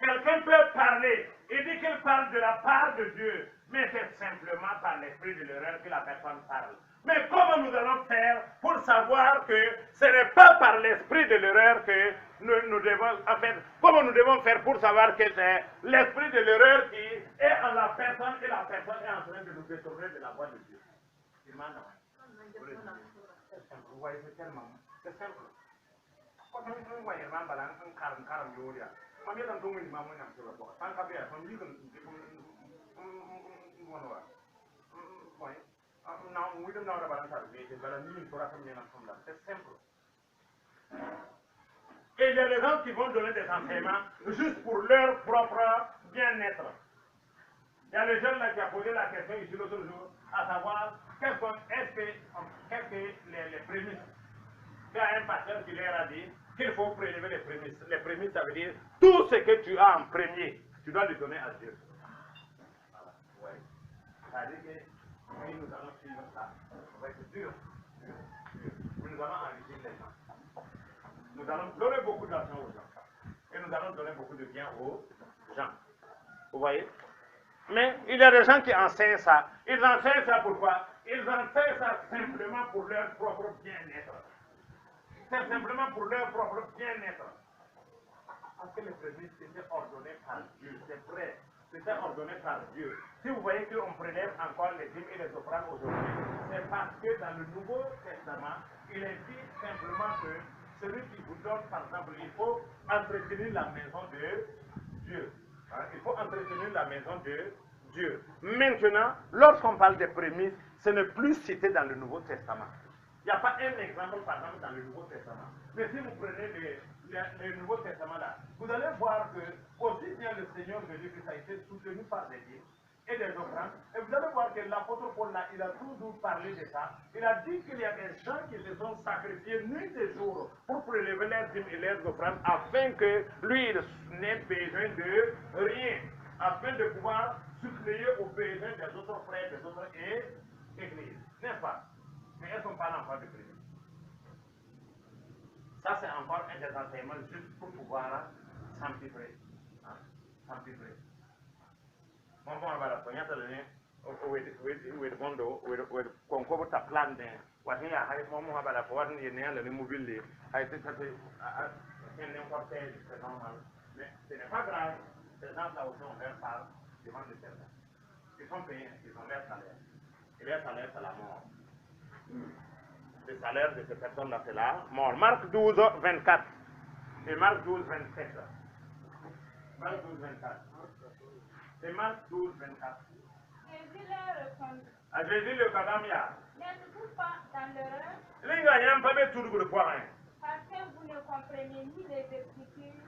Quelqu'un peut parler, il dit qu'il parle de la part de Dieu, mais c'est simplement par l'esprit de l'erreur que la personne parle. Mais comment nous allons faire pour savoir que ce n'est pas par l'esprit de l'erreur que nous devons, en fait, comment nous devons faire pour savoir que c'est l'esprit de l'erreur qui est en la personne et la personne est en train de nous détourner de la voie de Dieu? Il m'a demandé. Vous voyez, c'est tellement, c'est simple. Quand on voit un balan, un caram, yoria. Ma mia dan tongi ma mona so ko tan ka bia from you can monwa why now we don't know about that but I mean for us c'est simple. Et il y a des gens qui vont donner des enseignements juste pour leur propre bien-être. Il y a les jeunes là qui a posé la question ici l'autre jour, à savoir quelles sont les prémices. Il y a un pasteur qui leur a dit qu'il faut prélever les prémices. Les prémices, ça veut dire tout ce que tu as en premier, tu dois le donner à Dieu. Voilà. Ouais. Ça veut dire que oui, nous allons suivre ça. C'est dur. Mais nous allons enrichir les gens. Nous allons donner beaucoup d'argent aux gens. Et nous allons donner beaucoup de biens aux gens. Vous voyez? Mais il y a des gens qui enseignent ça. Ils enseignent ça pourquoi? Ils enseignent ça simplement pour leur propre bien-être. C'est simplement pour leur propre bien-être. Parce que les prémices étaient ordonnées par Dieu, c'est vrai, c'était ordonné par Dieu. Si vous voyez qu'on prélève encore les dîmes et les offrandes aujourd'hui, c'est parce que dans le Nouveau Testament, il est dit simplement que celui qui vous donne, par exemple, il faut entretenir la maison de Dieu. Hein? Il faut entretenir la maison de Dieu. Maintenant, lorsqu'on parle des prémices, ce n'est plus cité dans le Nouveau Testament. Il n'y a pas un exemple, par exemple, dans le Nouveau Testament. Mais si vous prenez le Nouveau Testament là, vous allez voir que aussi bien le Seigneur Jésus-Christ a été soutenu par des dîmes et des offrandes. Et vous allez voir que l'apôtre Paul là, il a toujours parlé de ça. Il a dit qu'il y a des gens qui se sont sacrifiés nuit et jour pour prélever leurs dîmes et leurs offrandes afin que lui, il n'ait besoin de rien. Afin de pouvoir suppléer aux besoins des autres frères, des autres églises. N'est-ce pas? Mais est-ce qu'on parle encore de prémices? Ça, c'est encore un des enseignements juste pour pouvoir s'empiffrer. S'empiffrer. Bon, on va la soigner, ça donne with Bondo, with Concobo Taplan, what here, I have more about a one in the mobile. I think that I can never say it's normal. Ce n'est pas grave, ces gens là aussi ont leur part devant le Seigneur. Ils sont payés, ils ont leur salaire. Et leur salaire, c'est la mort. Le salaire de ces personnes-là, c'est la mort. Marc 12, 24. Et Marc 12, 27. Marc 12, 24. Et Marc 12, 24. Jésus leur répondit. À Jésus le Kadamia. N'êtes-vous pas dans l'erreur? Linga yam pas de tout le poirin. Parce que vous ne comprenez ni les Écritures,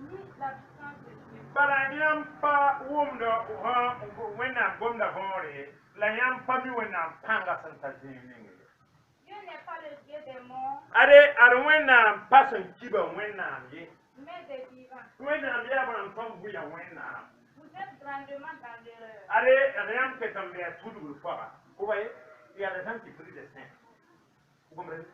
ni l'absence de Dieu. Bara yam pa wumda ha wena gomda hore la yam pa mi wena panga santa jini. Dieu n'est pas le Dieu des morts, Are wena pasan kiba wena ye. mais des vivants. Wena biya ban ton buya wena. Vous êtes grandement dans l'erreur. Rien que dans les tout le fois. Vous voyez, il y a des gens qui prient des saints. Vous comprenez?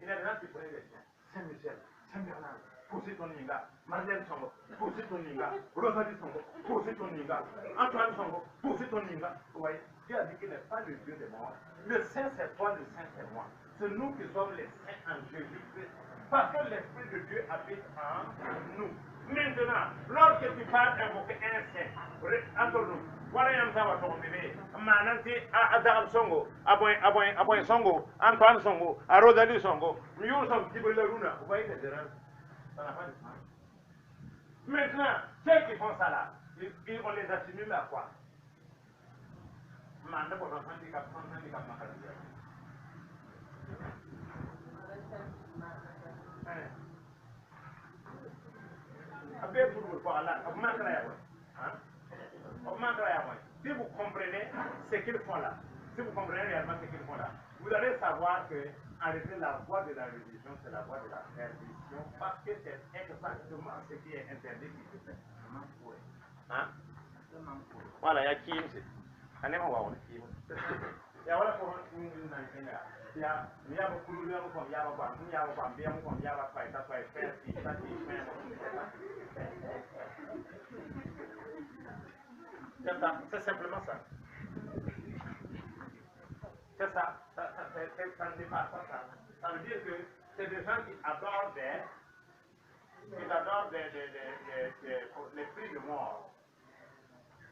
Il y a des gens qui prient des saints. Saint-Michel, Saint-Bernard, poussez ton ninga. Marlène Songo, poussez ton ninga. Rosalie Songo, poussez ton ninga. Antoine Songo, poussez ton ninga. Vous voyez, Dieu a dit qu'il n'est pas le Dieu des morts. Le Saint c'est toi, le Saint c'est moi. C'est nous qui sommes les saints en Jésus-Christ. Parce que l'Esprit de Dieu habite en nous. Maintenant, lorsque tu pars invoquer un saint, entre-nous, voilà yam sawa ton bébé, mananti Adal Songo, Aboy Songo, Antoine Songo, Rosalie Songo, nous sommes qui veulent le runa, vous voyez les erreurs, ça n'a pas de sens. Maintenant, ceux qui font ça là, on les assimile à quoi? Manda pour un handicap, si vous comprenez ce qu'ils font là, si vous comprenez réellement ce qu'ils font là, vous allez savoir que en réalité la voie de la religion c'est la voie de la perdition parce que c'est exactement ce qui est interdit qui se fait. Voilà, il y a qui c'est. Il y a voilà pour il y a beaucoup de gens qui c'est simplement ça. C'est ça. Ça ne dépasse pas ça. Ça veut dire que c'est des gens qui adorent l'esprit de mort.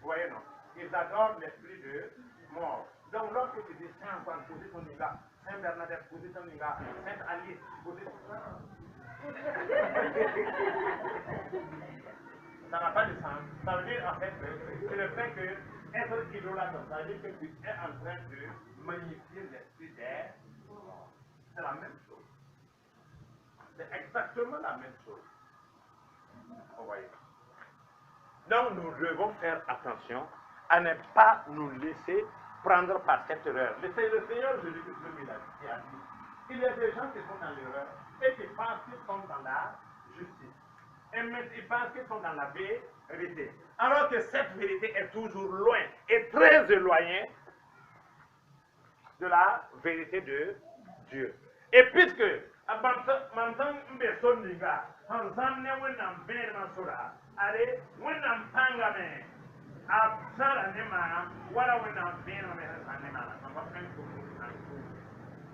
Vous voyez, non? Ils adorent l'esprit de mort. Donc, lorsque tu dis Saint Antoine, posez ton ninga, Saint Bernadette, posez ton ninga, Sainte Alice, posez ton ninga. Ça n'a pas de sens. Ça veut dire en fait que le fait que être idolâtre, ça veut dire que tu es en train de magnifier l'esprit des morts. C'est la même chose. C'est exactement la même chose. Vous voyez. Donc, nous devons faire attention à ne pas nous laisser prendre par cette erreur. C'est le Seigneur Jésus-Christ qui a dit. Il y a des gens qui sont dans l'erreur et qui pensent qu'ils sont dans la justice. Et même ils pensent qu'ils sont dans la vérité. Alors que cette vérité est toujours loin et très éloignée de la vérité de Dieu. Et puisque allez,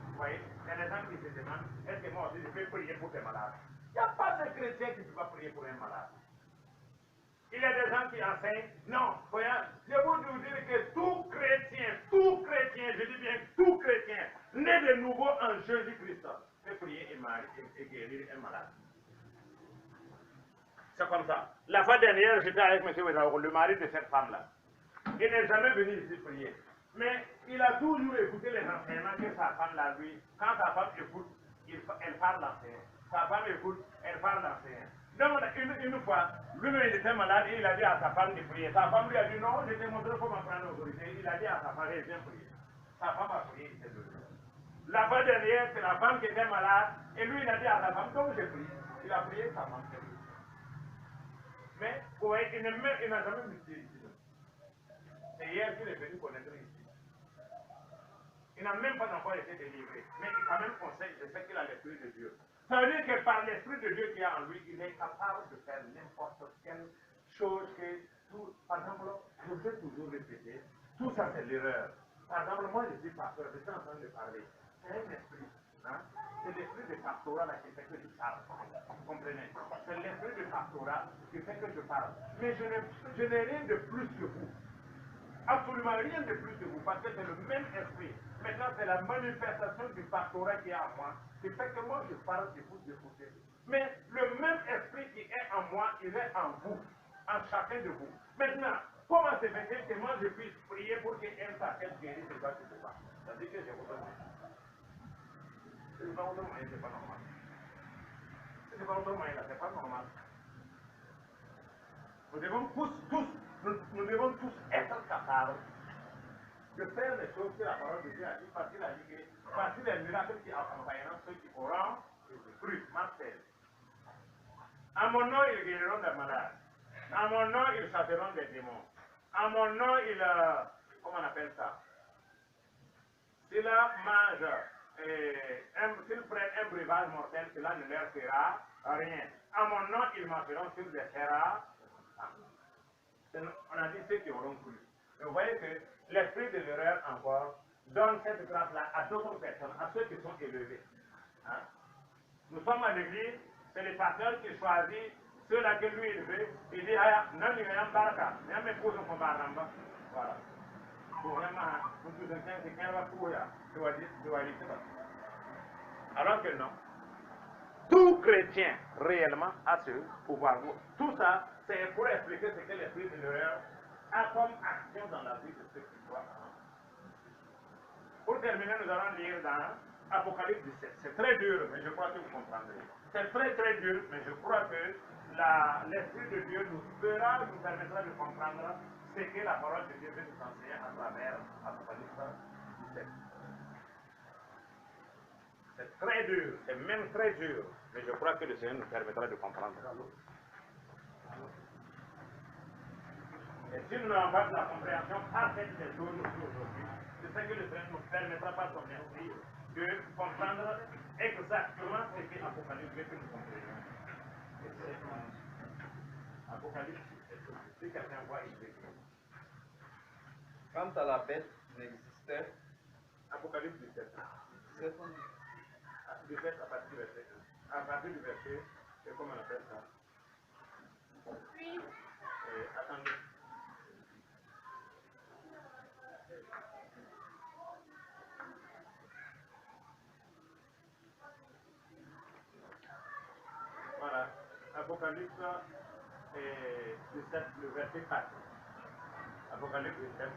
vous voyez, il y a des gens qui se demandent, est-ce que moi aussi je peux prier pour tes malades? Il n'y a pas de chrétien qui ne peut pas prier pour un malade. Il y a des gens qui enseignent, non, voyez, je vous dire que tout chrétien, je dis bien tout chrétien, né de nouveau en Jésus-Christ, peut prier et guérir un malade. C'est comme ça. La fois dernière, j'étais avec M. Ouedraogo, le mari de cette femme-là. Il n'est jamais venu ici prier. Mais il a toujours écouté les enseignements que sa femme l'a lui. Quand sa femme écoute, elle parle l'enseignant. Sa femme écoute, elle parle l'enseignant. Donc une fois, lui-même il était malade et il a dit à sa femme de prier. Sa femme lui a dit non, je t'ai montré comment prendre l'autorité. Il a dit à sa femme, viens prier. Sa femme a prié, il s'est levé. La fois dernière, c'est la femme qui était malade et lui il a dit à sa femme, donc j'ai prié. Il a prié, sa femme s'est levée. Mais vous voyez, il n'a jamais médité ici. C'est hier qu'il est venu connaître ici. Il n'a même pas encore été délivré. Mais il quand même conseille, je sais qu'il a l'Esprit de Dieu. Ça veut dire que par l'Esprit de Dieu qui est en lui, il est capable de faire n'importe quelle chose que tout. Par exemple, je vais toujours répéter, tout ça c'est l'erreur. Par exemple, moi je suis pasteur, je suis en train de parler. C'est un esprit. Hein? C'est l'esprit de pastorat là qui fait que je parle. Vous comprenez? C'est l'esprit de pastorat qui fait que je parle. Mais je n'ai rien de plus que vous. Absolument rien de plus que vous, parce que c'est le même esprit. Maintenant, c'est la manifestation du pastorat qui est en moi, qui fait que moi je parle de vous écoutez. Mais le même esprit qui est en moi, il est en vous, en chacun de vous. Maintenant, comment se fait-il que moi je puisse prier pour qu'un paquet guérisse ce qui se passe? Ça veut dire que j'ai votre moyen. C'est pas votre moyen, c'est pas normal. C'est pas votre moyen là, c'est pas normal. Nous devons nous devons tous être capables de faire les choses que la parole de Dieu a dit, parce qu'il a dit que voici les miracles qui accompagneront ceux qui auront le fruit. Marc 16. À mon nom, ils guériront des malades. À mon nom, ils chasseront des démons. À mon nom, comment on appelle ça? S'ils mangent, s'ils prennent un breuvage mortel, cela ne leur fera rien. À mon nom, ils marcheront sur des terres. On a dit ceux qui auront cru. Vous voyez que l'esprit de l'erreur encore donne cette grâce-là à d'autres personnes, à ceux qui sont élevés. Hein? Nous sommes à l'église, c'est le pasteur qui choisit ceux-là que lui il veut. Il dit, ah, non, il y a un barca, il y a un épouse au combat. Voilà. Pour vraiment, nous tous en train de faire la couille, alors que non. Tout chrétien réellement a ce pouvoir. Tout ça, c'est pour expliquer ce que l'esprit de l'erreur a comme action dans la vie de ceux qui croient. Pour terminer, nous allons lire dans Apocalypse 17. C'est très dur, mais je crois que vous comprendrez. C'est très très dur, mais je crois que l'esprit de Dieu nous permettra de comprendre ce que la parole de Dieu veut nous enseigner à travers Apocalypse 17. C'est très dur, c'est même très dur, mais je crois que le Seigneur nous permettra de comprendre. Et si nous n'avons pas la compréhension parfaite des choses aujourd'hui, c'est ça que le Seigneur nous permettra par son esprit de comprendre exactement ce que l'Apocalypse veut que nous comprenions. Apocalypse, si quelqu'un voit, il veut. Quant à la bête n'existait, Apocalypse 17. 17 à partir du verset 1. À partir du verset, comment on appelle ça? Puis, attendez. Voilà. Apocalypse 17, le verset 4. Apocalypse 17,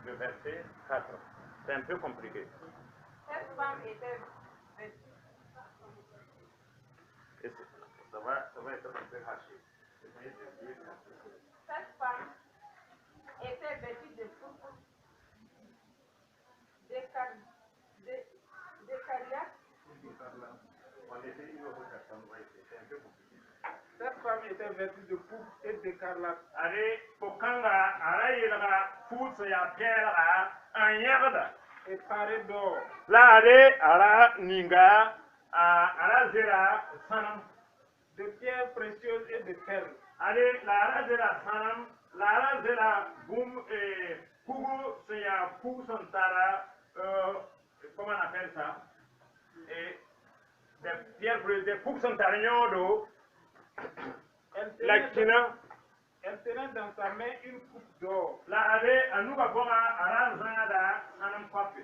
le verset 4. C'est un peu compliqué. cette femme était vêtue. Et ça va être un peu haché. Cette femme était vêtue de pourpre, d'écarlate. On essaie une autre personne, c'est un peu compliqué. cette femme était vêtue de pourpre et d'écarlate. Allez, pour Kanga, Araïla, Foussa, Pierre, un yard. Et parée d'or, Là, allez, Ara, Ninga, Ara, Zera, Sanam. de pierres précieuses et de perles. Allez, la Ara, Zera, Sanam, la Ara, Zera, Boum, et Kougou, Seya, Kou, Santara, comment on appelle ça? Et des pierres précieuses, des Kou, Santarignodo, Elle tenait dans sa main une coupe d'or, là, allez, à nous, Ara, Zada, Sanam, Kwapi.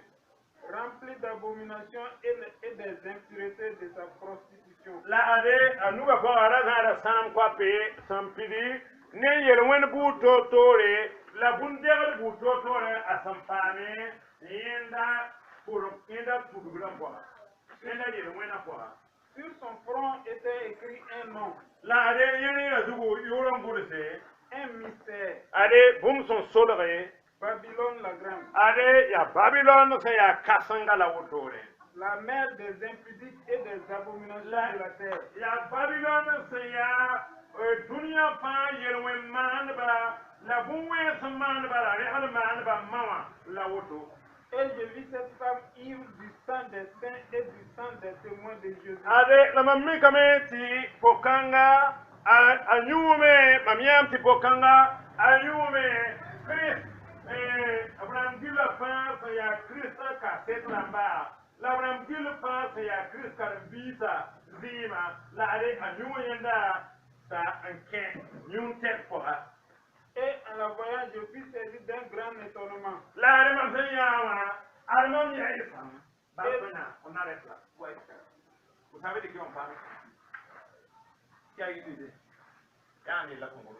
remplie d'abominations et des impuretés de sa prostitution. La ade anuga ko araga sanam kwape sampidi ne yelwen buto tore la bundegal buto tore asampane yenda pudugram ko yenda yelwen ko Sur son front était écrit un nom, la ade yeni azugo yoron budse un mystère, ade bum son solre Babylone la grande, ade ya Babylone se ya kasanga la wotore la mère des impudiques et des abominations de la terre. ya Babylone se ya dunia pa yelwen man ba la bunwe man ba la rehal man ba mawa la woto. Et je vis cette femme ivre du sang des saints et du sang des témoins de Jésus. Ade la mammi kameti pokang anyume mamiam ti pokang anyume Christ Abraham dit le pain c'est ya Christ ka set lamba la Abraham dit le pain c'est ya Christ ka visa zima la ade anyume yenda sa anken nyun tek fora Et en la voyant, je fus saisi d'un grand étonnement. la ade mamsenya Allemand ya isam Bafena on arrête là. Ouais. Vous savez de qui on parle? Qui a eu l'idée? Yani la Congo.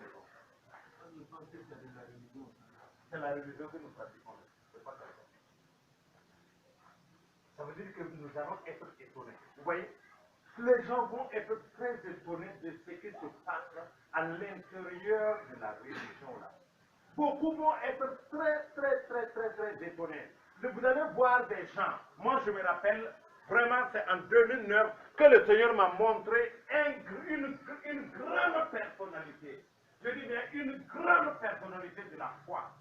C'est la religion que nous pratiquons. C'est pas ça. Ça veut dire que nous allons être étonnés. Vous voyez? les gens vont être très étonnés de ce qui se passe à l'intérieur de la religion là. Beaucoup vont être très étonnés. Vous allez voir des gens. Moi, je me rappelle, vraiment, c'est en 2009 que le Seigneur m'a montré une grande personnalité. Je dis bien une grande personnalité de la foi.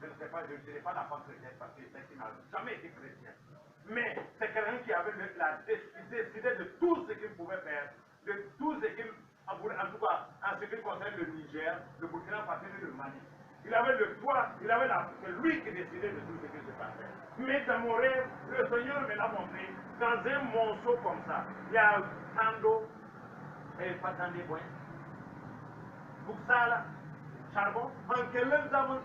Je ne sais pas, je ne dirais pas la foi chrétienne parce que c'est qui n'a jamais été chrétien. Mais c'est quelqu'un qui avait décidé de tout ce qu'il pouvait faire, de tout ce qu'il, en tout cas, en ce qui concerne le Niger, le Burkina Faso et le Mali. Il avait le poids, c'est lui qui décidait de tout ce qui se passait. Mais dans mon rêve, le Seigneur me l'a montré, dans un monceau comme ça, il y a tant d'eau, et pas tant de bois. Buxala, charbon, en quel zaman.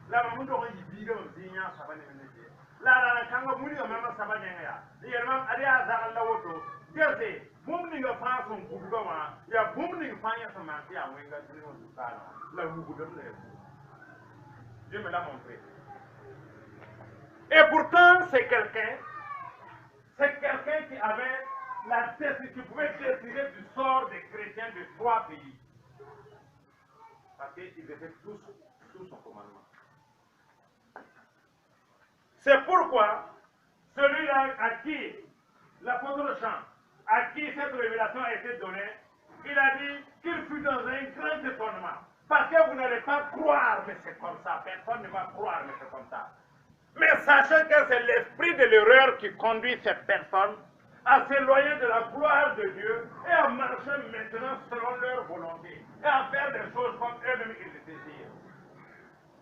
La maman doit y vivre au Zigna, ça va les métiers. La kanga muni ga mama sabanya ya yerma ari azar la woto gese mumni ga fa son kuga ma ya mumni fa ya sama ti a wenga trino sala la mugudam le Dieu me l'a montré. Et pourtant c'est quelqu'un qui avait la décision, qui pouvait décider du sort des chrétiens de 3 pays parce qu'ils étaient tous sous son commandement. C'est pourquoi celui-là à qui l'apôtre Jean, à qui cette révélation a été donnée, il a dit qu'il fut dans un grand étonnement. Parce que vous n'allez pas croire, mais c'est comme ça. Personne ne va croire, mais c'est comme ça. Mais sachez que c'est l'esprit de l'erreur qui conduit ces personnes à s'éloigner de la gloire de Dieu et à marcher maintenant selon leur volonté et à faire des choses comme eux-mêmes ils le désirent.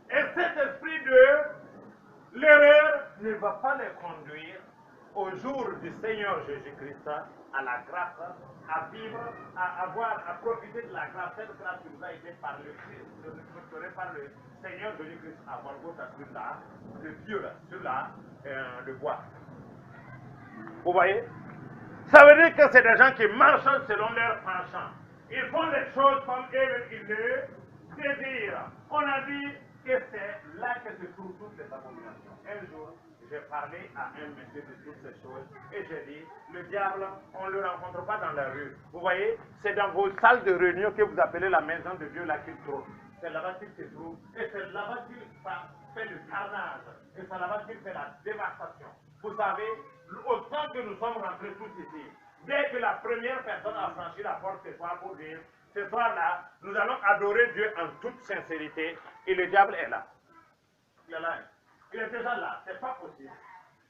Et cet esprit de l'erreur ne va pas les conduire au jour du Seigneur Jésus-Christ à la grâce, à vivre, à profiter de la grâce, cette grâce qui nous a été par le Christ, par le Seigneur Jésus-Christ à Golgotha sur le Dieu là, sur le bois. Vous voyez? Ça veut dire que c'est des gens qui marchent selon leur penchant. Ils font les choses comme ils le désirent. On a dit que c'est là que se trouvent toutes les abominations. Un jour, j'ai parlé à un monsieur de toutes ces choses et j'ai dit, le diable, on ne le rencontre pas dans la rue. Vous voyez, c'est dans vos salles de réunion que vous appelez la maison de Dieu là qu'il trouve. C'est là-bas qu'il se trouve et c'est là-bas qu'il fait le carnage et c'est là-bas qu'il fait la dévastation. Vous savez, autant que nous sommes rentrés tous ici, dès que la première personne a franchi la porte ce soir pour dire, ce soir-là, nous allons adorer Dieu en toute sincérité et le diable est là. Il est là. Il est déjà là. C'est pas possible.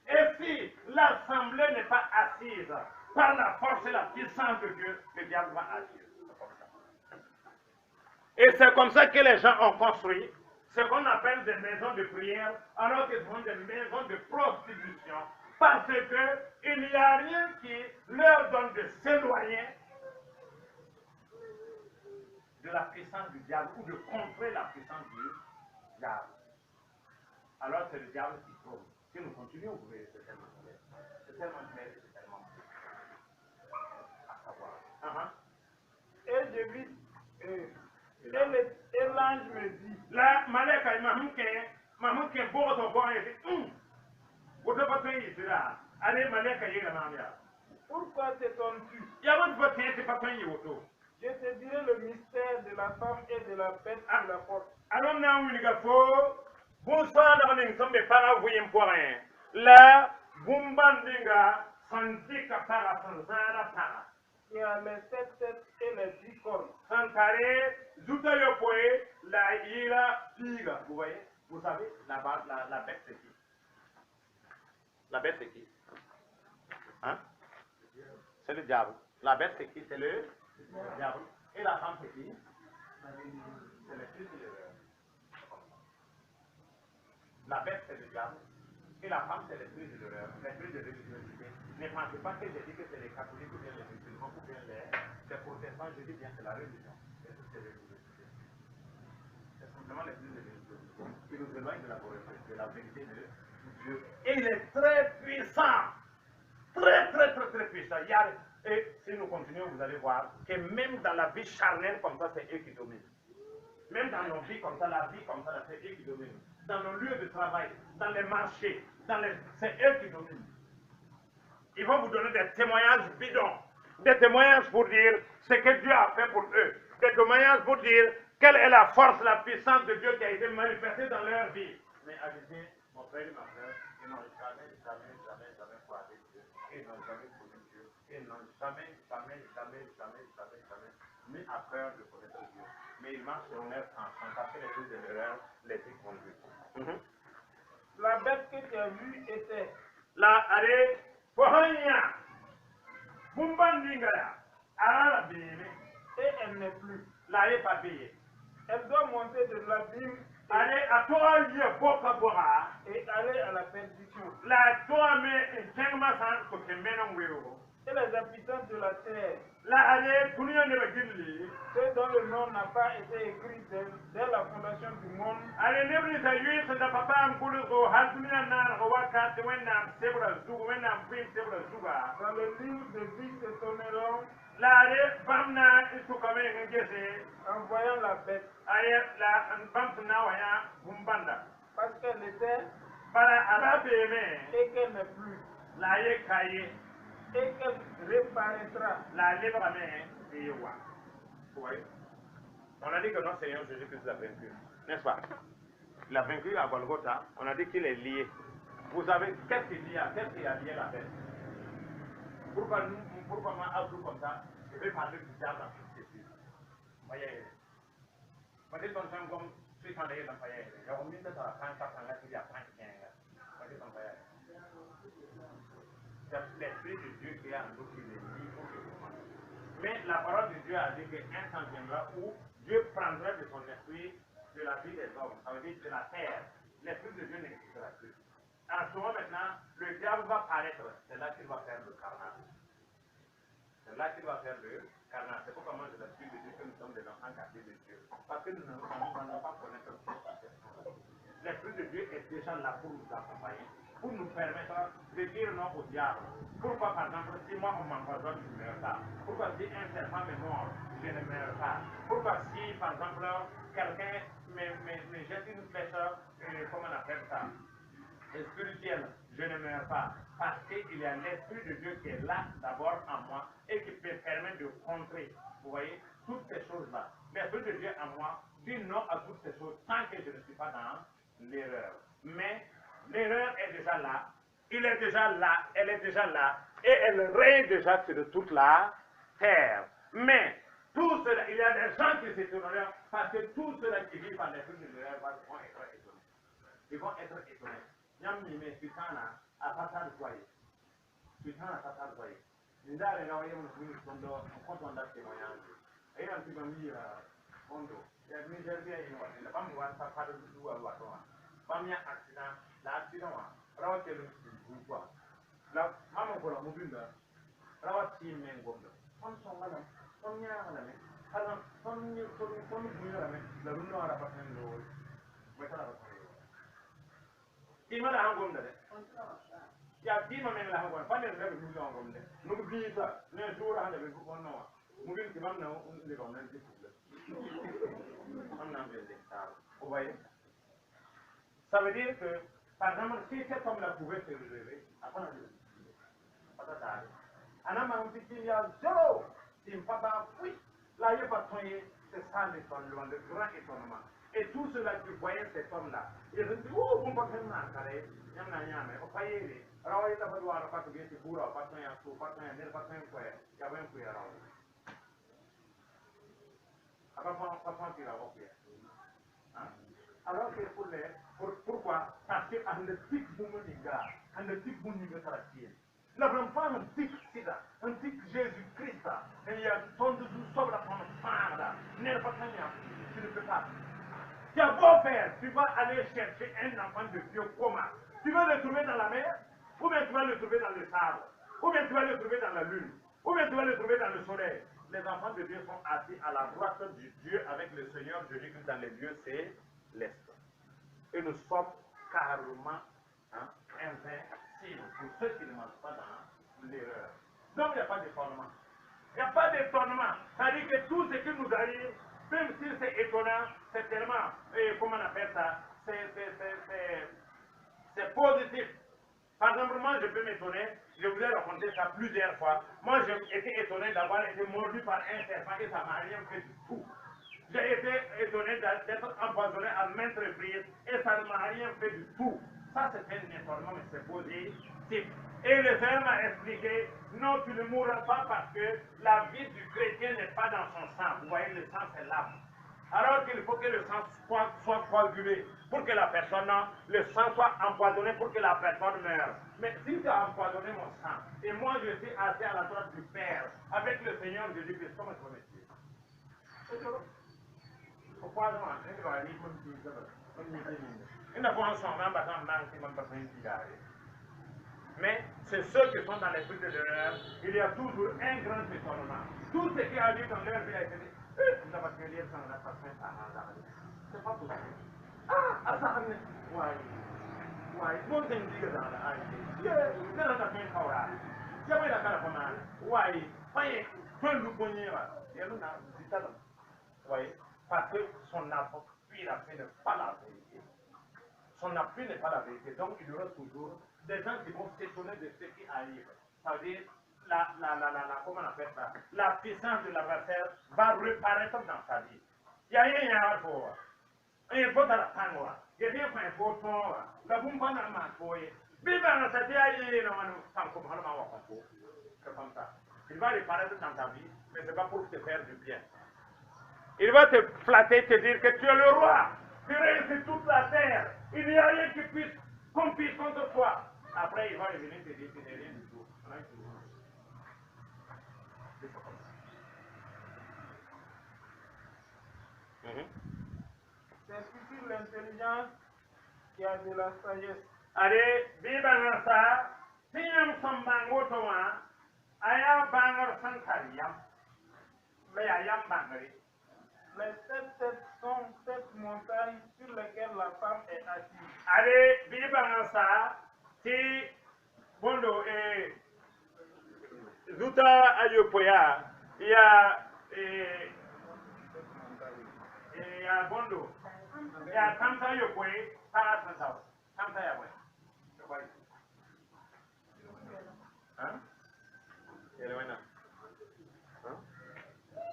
Et si l'assemblée n'est pas assise par la force et la puissance de Dieu, le diable va agir. Et c'est comme ça que les gens ont construit ce qu'on appelle des maisons de prière, alors que ce sont des maisons de prostitution. Parce qu'il n'y a rien qui leur donne de s'éloigner de la puissance du diable ou de contrer la puissance du diable. Alors c'est le diable qui trouve. Si nous continuons, vous verrez, c'est tellement clair. C'est tellement clair et c'est tellement clair. À savoir. Et je vis, et l'ange me dit, là, Maleka, il m'a dit, bon, et dit, vous devez pas payer cela. Allez, Maleka, il y a la pourquoi t'étonnes-tu? Il y a votre vote, c'est pas payé auto. Je te dirai le mystère de la femme et de la bête à la porte. Alors, nous avons une gaffe. Bonsoir, dans les sommes para vous y pour rien. Là, Bumbandinga, Santika para Sanzara para. Qui a les 7 têtes et les 10 cornes. Santare, Zutayopoe, la ira piga. Vous voyez? Vous savez, la bête c'est qui? La bête c'est qui? Hein? C'est le diable. La bête c'est qui? C'est le diable. Et la femme c'est qui? C'est le fils de l'erreur. La bête c'est le diable. Et la femme c'est l'esprit de l'erreur. L'esprit de religiosité. Ne pensez pas que j'ai dit que c'est les catholiques ou bien les musulmans ou bien les protestants. Je dis bien c'est la religion. C'est toute cette religiosité. C'est simplement l'esprit de religiosité qui nous éloigne de la vérité de Dieu. Et il est très puissant. Très puissant. Et si nous continuons, vous allez voir que même dans la vie charnelle comme ça, c'est eux qui dominent. Même dans nos vies comme ça, la vie comme ça, c'est eux qui dominent. Dans nos lieux de travail, dans les marchés, c'est eux qui dominent. Ils vont vous donner des témoignages bidons. Des témoignages pour dire ce que Dieu a fait pour eux. Des témoignages pour dire quelle est la force, la puissance de Dieu qui a été manifestée dans leur vie. Mais avisez, mon frère et ma soeur, ils n'ont jamais croisé Dieu. Ils n'ont jamais connu Dieu. Ils n'ont jamais mis à peur de connaître Dieu. Mais ils marchent sur leur enfant parce que les choses de l'erreur les y conduisent. La bête que tu as vue était La are pohanya bumbandingara ara bene et elle n'est plus. la est pas payée. Elle doit monter de l'abîme Allez à toi boka bora et aller à la perdition. la toi mais tengma san ko kemena wewo. Et les habitants de la terre, La are dunia ne bagilli ceux dont le nom n'a pas été écrit dès la fondation du monde, ale nebri sa yui sa papa am kulu ko hal dunia na ko waka te wena sebra zu wena prim sebra zuga. dans le livre de vie s'étonneront La are bamna isu kame ngese en voyant la bête, aye la bamna waya bumbanda. parce qu'elle était Para arabeme et qu'elle n'est plus, la ye kaye et qu'elle reparaîtra. la libre main de Yewa. Vous voyez? On a dit que notre Seigneur Jésus-Christ l'a vaincu, n'est-ce pas? Il a vaincu à Golgotha, on a dit qu'il est lié. Vous savez, qu'est-ce qui a lié la bête? Pourquoi moi, à tout comme ça, je vais parler du diable en toute Jésus? Voyez, moi, je suis comme si on est dans le foyer. Il y a un minute à la fin, ça prend la fille à 35 ans. C'est l'Esprit de Dieu qui est en nous qui les lie pour que vous marchiez. Mais la parole de Dieu a dit qu'un temps viendra où Dieu prendra de son esprit de la vie des hommes, ça veut dire de la terre. L'Esprit de Dieu n'existera plus. En ce moment maintenant, le diable va paraître, c'est là qu'il va faire le carnage. C'est là qu'il va faire le carnage. C'est pourquoi moi je l'Esprit de Dieu que nous sommes des enfants gâtés de Dieu. Parce que nous n'allons pas connaître Dieu. L'Esprit de Dieu est déjà là pour nous accompagner, pour nous permettre de dire non au diable. Pourquoi, par exemple, si moi on m'empoisonne, je ne meurs pas? Pourquoi si un serpent me mord, je ne meurs pas? Pourquoi si, par exemple, quelqu'un me jette une flèche, comment on appelle ça, spirituelle, je ne meurs pas? Parce qu'il y a l'Esprit de Dieu qui est là d'abord en moi et qui peut permettre de contrer, vous voyez, toutes ces choses-là. L'Esprit de Dieu en moi dit non à toutes ces choses tant que je ne suis pas dans l'erreur. Mais l'erreur est déjà là, il est déjà là, elle est déjà là, et elle règne déjà sur toute la terre. Mais tout cela, il y a des gens qui s'étonneront parce que tous ceux-là qui vivent en l'esprit de l'erreur vont être étonnés. Ils vont être étonnés. Yammi, mais Sutana a pas de foyer. Sutana a pas de foyer. Nous avons un compte en date témoignage. Et un petit peu mis Ondo. Il y a une misère bien inouïe. Il n'y a pas moyen de faire de tout à l'ouest. Il y a un accident. L'accident, alors que le quoi. Là, maman pour la mobile, alors si men gondo. On s'en va là. On y a là mais. Alors, on y là mais. La rue noire a pas fait l'eau. Mais ça va pas. Il m'a la gondo. Il y a 10 moments là gondo. Pas de rêve nous là gondo. Nous vivons ça. Les jours à la maison on non. Mobile qui va nous les gondo c'est tout. On a besoin ça. Vous voyez? Ça veut dire que, par exemple, si cet homme-là pouvait se relever, après on dit, Anama il y a zéro, il ne pas dans oui, là il n'y a pas de c'est ça l'étonnement, le grand étonnement. Et tous ceux-là qui voyaient cet homme-là, ils se disent, oh, vous ne pouvez pas faire ça, il y a un payer, alors il n'y a pas de voir, pas de bien, c'est bourre, pas de rien, pas de rien, pas de rien, il y avait un peu à l'heure. Après, pas de rien, alors que pourquoi? Parce qu'un des tics boumoniga, un des tics boumoniga caractère. La femme un tic sida, un tic Jésus-Christ, et il y a ton de tout sobre la femme là, n'est pas rien, tu ne peux pas. Tu as beau faire, tu vas aller chercher un enfant de Dieu comment? Tu vas le trouver dans la mer, ou bien tu vas le trouver dans le sable, ou bien tu vas le trouver dans la lune, ou bien tu vas le trouver dans le soleil. Les enfants de Dieu sont assis à la droite du Dieu avec le Seigneur Jésus-Christ dans les lieux célestes. Et nous sommes carrément invincibles pour ceux qui ne marchent pas dans l'erreur. Donc il n'y a pas d'étonnement. Il n'y a pas d'étonnement. C'est-à-dire que tout ce qui nous arrive, même si c'est étonnant, c'est tellement, comment on appelle ça, c'est positif. Par exemple, moi, je peux m'étonner, je vous ai raconté ça plusieurs fois. Moi, j'ai été étonné d'avoir été mordu par un serpent et ça m'a rien fait du tout. J'ai été étonné d'être empoisonné à maintes reprises et ça ne m'a rien fait du tout. Ça, c'est un étonnement, mais c'est positif. Et le Seigneur m'a expliqué, non, tu ne mourras pas parce que la vie du chrétien n'est pas dans son sang. Vous voyez, le sang, c'est l'âme. Alors qu'il faut que le sang soit coagulé pour que la personne, le sang soit empoisonné pour que la personne meure. Mais si tu as empoisonné mon sang, et moi je suis assis à la droite du Père, avec le Seigneur Jésus-Christ, comment tu vas me dire? Pourquoi non? Mais c'est ceux qui sont dans l'esprit de l'erreur, il y a toujours un grand étonnement. Tout ce qui arrive dans leur vie a été dit, c'est pas possible. Ah, ça ouais, bon thing diga dans la aïe. Là, on a fait un caura. Il y a la cara ouais, ouais, fin du bonheur. Il y a une visite. Ouais, parce que son appui n'est pas la vérité. Son appui n'est pas la vérité. Donc, il y aura toujours des gens qui vont s'étonner de ce qui arrive. Ça veut dire, comment on appelle ça? La puissance de l'adversaire va reparaître dans sa vie. Il y a rien à voir. Il faut la prendre. Il y a rien à voir. La bombe n'a pas de Biba, ça dit aïe, non, sans comprendre. C'est comme ça. Il va reparaître dans ta vie, mais ce n'est pas pour te faire du bien. Il va te flatter, te dire que tu es le roi. Tu réussis toute la terre. Il n'y a rien qui puisse compter contre toi. Après, il va revenir te dire que tu n'es rien du tout. C'est plutôt l'intelligence qui a de la sagesse. Allez, Biba Nasa, Tiam Sambango Toa, Aya Banger Sankariam, mais Ayam Bangari. Les 7 têtes sont 7 montagnes sur lesquelles la femme est assise. Allez, Biba Nasa, Ti Bondo et Zuta Ayopoya, il y a Bondo, il y a Tanta Yopoye, Parasantao, Tanta Yaboy. Hein?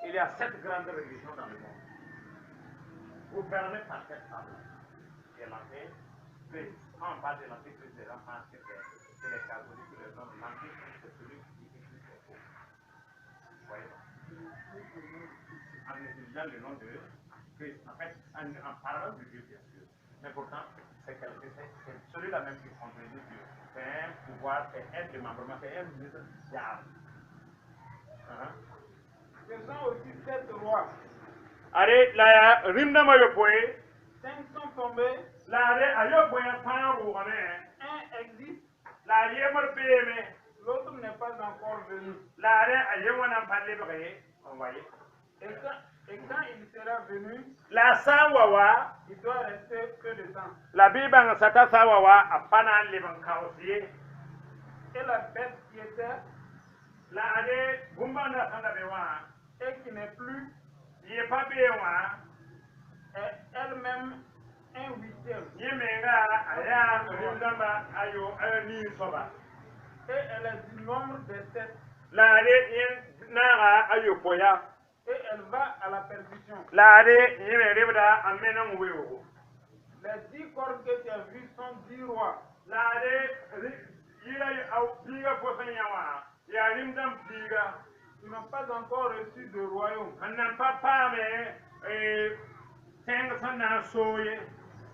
Il y a 7 grandes religions dans le monde. Gouvernées par cette femme. Il y a l'Antéchrist. Quand on parle de l'Antéchrist, les gens pensent que c'est les catholiques ou les hommes. L'Antéchrist, c'est celui qui dit que Christ est faux. Vous voyez? En utilisant le nom de Christ. En fait, en parlant de Dieu, bien sûr. Mais pourtant, c'est celui-là même qui contredit Dieu. C'est un pouvoir, c'est un démembrement, c'est un ministre diable. Ce sont aussi 7 rois. Allez, la rimdama yopoe. 5 sont tombés. La re ayopoe pan rougane. Un existe. La yemor peme. L'autre n'est pas encore venu. La re ayemona pallebre. On voyait. Et quand il sera venu, la sawawa. Il doit rester que de temps. La biban sata sawawa apana leban kaosie. Et la bête qui était. La ade gumbanda sanda bewa. Et qui n'est plus. Il n'est pas bien, est elle-même un huitième. Et elle est du nombre des 7. Et elle va à la perdition. Les 10 corps que tu as vus sont 10 rois. Ils n'ont pas encore reçu de royaume.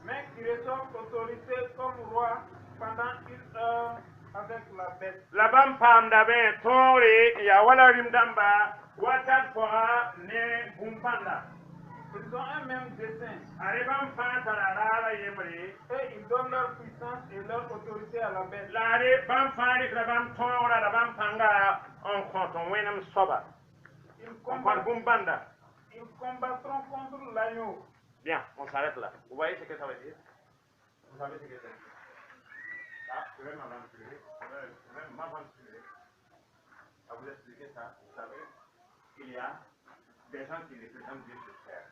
Mais qui reçoivent autorité comme roi pendant 1 heure avec la bête. La bam pam dabe tori ya wala rimdamba watat kwa ne bumpanda. Ils ont un même dessein. Et ils donnent leur puissance et leur autorité à la bête. Ils combattront contre l'agneau. Bien, on s'arrête là. Vous voyez ce que ça veut dire? Vous savez ce que c'est? Ah, je vais m'aventurer. À vous expliquer ça. Vous savez, il y a des gens qui représentent Dieu sur terre.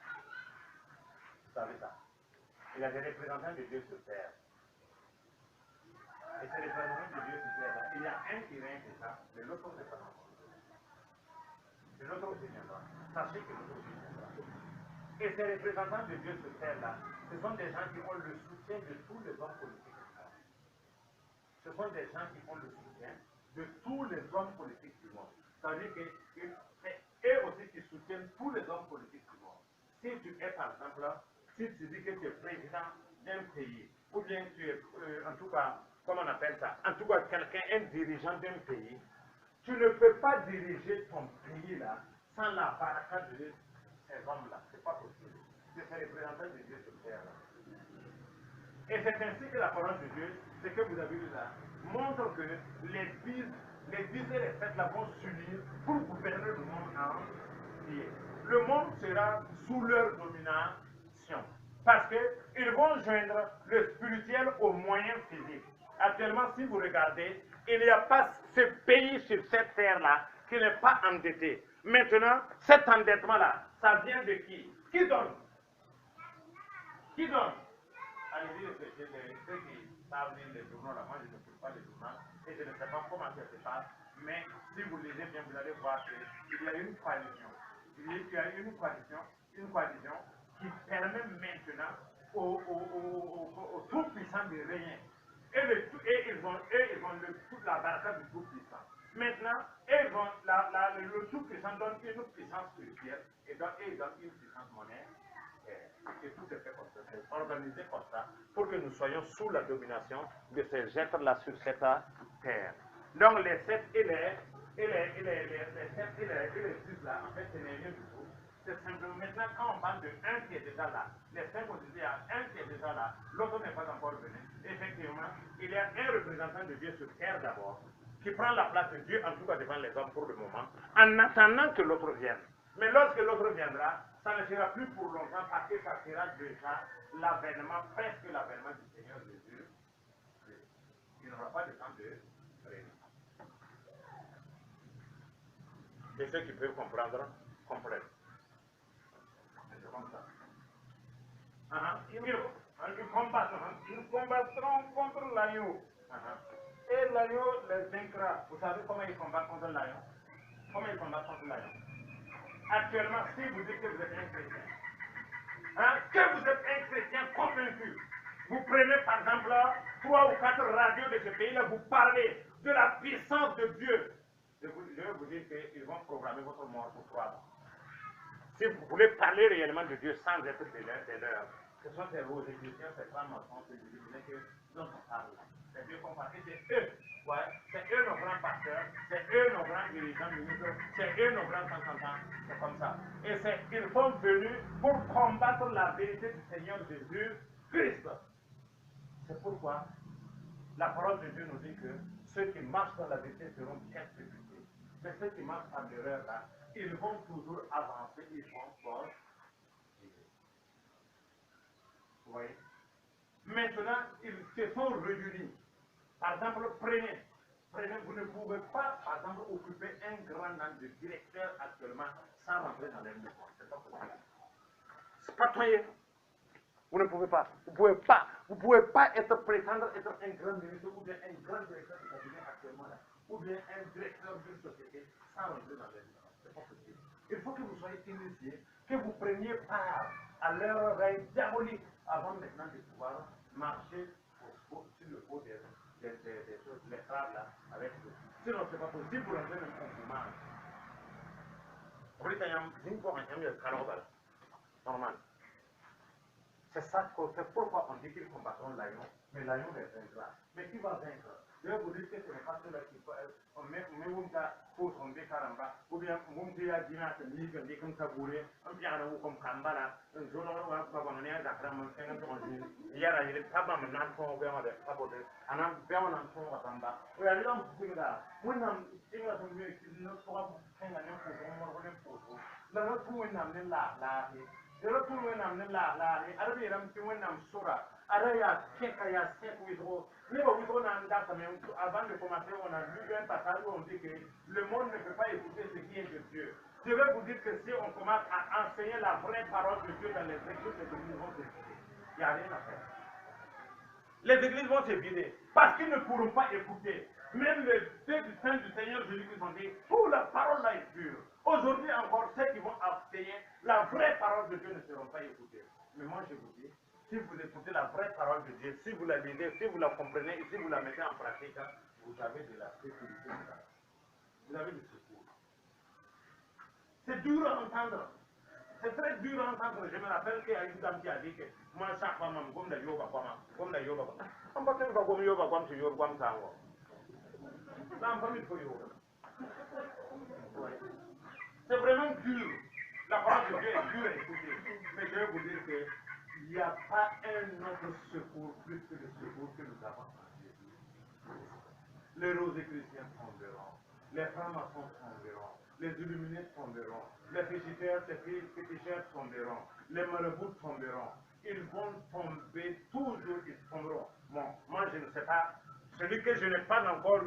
Vous savez ça? Il y a des représentants de Dieu sur terre. Et ces représentants de un qui règne déjà, mais l'autre n'est pas encore. Et l'autre aussi viendra. Sachez que l'autre aussi viendra. Et ces représentants de Dieu sur terre-là, ce sont des gens qui ont le soutien de tous les hommes politiques du monde. Ce sont des gens qui ont le soutien de tous les hommes politiques du monde. C'est-à-dire que c'est eux aussi qui soutiennent tous les hommes politiques du monde. Si tu es, par exemple, si tu dis que tu es président d'un pays, ou bien tu es, en tout cas, comment on appelle ça, en tout cas, quelqu'un, un dirigeant d'un pays, tu ne peux pas diriger ton pays là sans la baraka de ces hommes-là. C'est pas possible. C'est ces représentants de Dieu sur terre là. Et c'est ainsi que la parole de Dieu, ce que vous avez vu là, montre que les 10 et les 7 là vont s'unir pour gouverner le monde entier. Le monde sera sous leur domination. Parce qu'ils vont joindre le spirituel au moyen physique. Actuellement, si vous regardez, il n'y a pas ce pays sur cette terre-là qui n'est pas endetté. Maintenant, cet endettement-là, ça vient de qui? Qui donne? Qui donne? Allez-y, ceux qui savent lire les journaux, là, moi je ne trouve pas les journaux, et je ne sais pas comment ça se passe, mais si vous lisez bien, vous allez voir qu'il y a une coalition. Il y a une coalition qui permet maintenant aux tout-puissants de régner. Et ils ont toute la baraka du tout-puissant. Maintenant, le tout-puissant donne une puissance spirituelle et ils donnent une puissance monnaie. Et tout est fait comme ça, c'est organisé comme ça, pour que nous soyons sous la domination de ces êtres-là sur cette terre. Donc les 7 et les 6 là, en fait, ce n'est rien du tout. C'est simplement maintenant, quand on parle de un qui est déjà là, les 5 on disait, il y a un qui est déjà là, l'autre n'est pas encore venu. Effectivement, il y a un représentant de Dieu sur terre d'abord, qui prend la place de Dieu, en tout cas devant les hommes pour le moment, en attendant que l'autre vienne. Mais lorsque l'autre viendra, ça ne sera plus pour longtemps parce que ça sera déjà l'avènement, presque l'avènement du Seigneur Jésus. Il n'aura pas de temps de régner. Et ceux qui peuvent comprendre, comprennent. C'est comme ça. Ils combattront contre l'agneau. Et l'agneau les vaincra. Vous savez comment ils combattent contre l'agneau? Comment ils combattent contre l'agneau? Actuellement, si vous dites que vous êtes un chrétien, que vous êtes un chrétien convaincu, vous prenez par exemple 3 ou 4 radios de ce pays-là, vous parlez de la puissance de Dieu. Je vais vous dire qu'ils vont programmer votre mort pour 3 ans. Si vous voulez parler réellement de Dieu sans être des leurs, ce sont ces vos écrivains, ces grands mensonges, ces illuminés dont on parle. C'est Dieu qu'on parle. C'est eux. Ouais, c'est eux nos grands pasteurs, c'est eux nos grands dirigeants ministres, c'est eux nos grands représentants. C'est comme ça. Et ils sont venus pour combattre la vérité du Seigneur Jésus-Christ. C'est pourquoi la parole de Dieu nous dit que ceux qui marchent dans la vérité seront persécutés. Mais ceux qui marchent par l'erreur là, ils vont toujours avancer, ils vont fort. Vous voyez? Maintenant, ils se sont réunis. Par exemple, prenez, vous ne pouvez pas, par exemple, occuper un grand rang de directeur actuellement sans rentrer dans les maisons. C'est pas possible. C'est pas toyé. Vous ne pouvez pas. Vous pouvez pas prétendre être un grand ministre ou bien un grand directeur de cabinet actuellement là, ou bien un directeur d'une société sans rentrer dans les maisons. C'est pas possible. Il faut que vous soyez initiés, que vous preniez part à leur règne diabolique avant maintenant de pouvoir marcher sur le pot des choses, les crabes là, avec eux. Sinon, c'est pas possible pour entrer dans un mouvement. Normal. C'est ça, c'est pourquoi on dit qu'ils combattront l'agneau, mais l'agneau les vaincra. Mais qui va vaincre? Je vais vous dire que ce n'est pas ceux-là qui on met pour tomber caramba, ou bien monter à dîner, c'est comme Kabouré, un piano comme Kambala, un jour on va abandonner à Dakar, mon frère, il y a des tabac, mais non, on va avoir des tabots, un an, bien en fond à Kamba. Oui, allez, on peut là. Moi, je suis là, je ne pourra pas faire la même chose, là, là, tout est amené là, je retourne là, arabe yaram ti wonam sura ara ya keka ya sek witro mais bon witro nan da quand même avant de commencer on a lu un passage où on dit que le monde ne peut pas écouter ce qui est de Dieu. Je vais vous dire que si on commence à enseigner la vraie parole de Dieu dans les écrits, c'est que nous devons écouter. Il n'y a rien à faire. Les églises vont se vider parce qu'ils ne pourront pas écouter. Même les deux saints du Seigneur Jésus-Christ ont dit, tout la parole là est pure. Aujourd'hui encore, ceux qui vont abstenir, la vraie parole de Dieu ne seront pas écoutées. Mais moi je vous dis, si vous écoutez la vraie parole de Dieu, si vous la lisez, si vous la comprenez et si vous la mettez en pratique, vous avez de la sécurité. Vous avez du secours. C'est dur à entendre. C'est très dur à entendre. Je me rappelle qu'il y a une dame qui a dit que moi, chaque fois, je comme la yoga, comme la yoga. On va faire comme yoga, comme tu yoga, comme ça. Là, on va mettre yoga. C'est vraiment dur. La parole de Dieu est dure à écouter. Mais je vais vous dire qu'il n'y a pas un autre secours plus que le secours que nous avons en Jésus. Les roses chrétiens tomberont. Les francs-maçons tomberont. Les illuminés tomberont. Les féticheurs tomberont. Les marabouts tomberont. Ils vont tomber toujours, ils tomberont. Bon, moi je ne sais pas. Celui que je n'ai pas encore,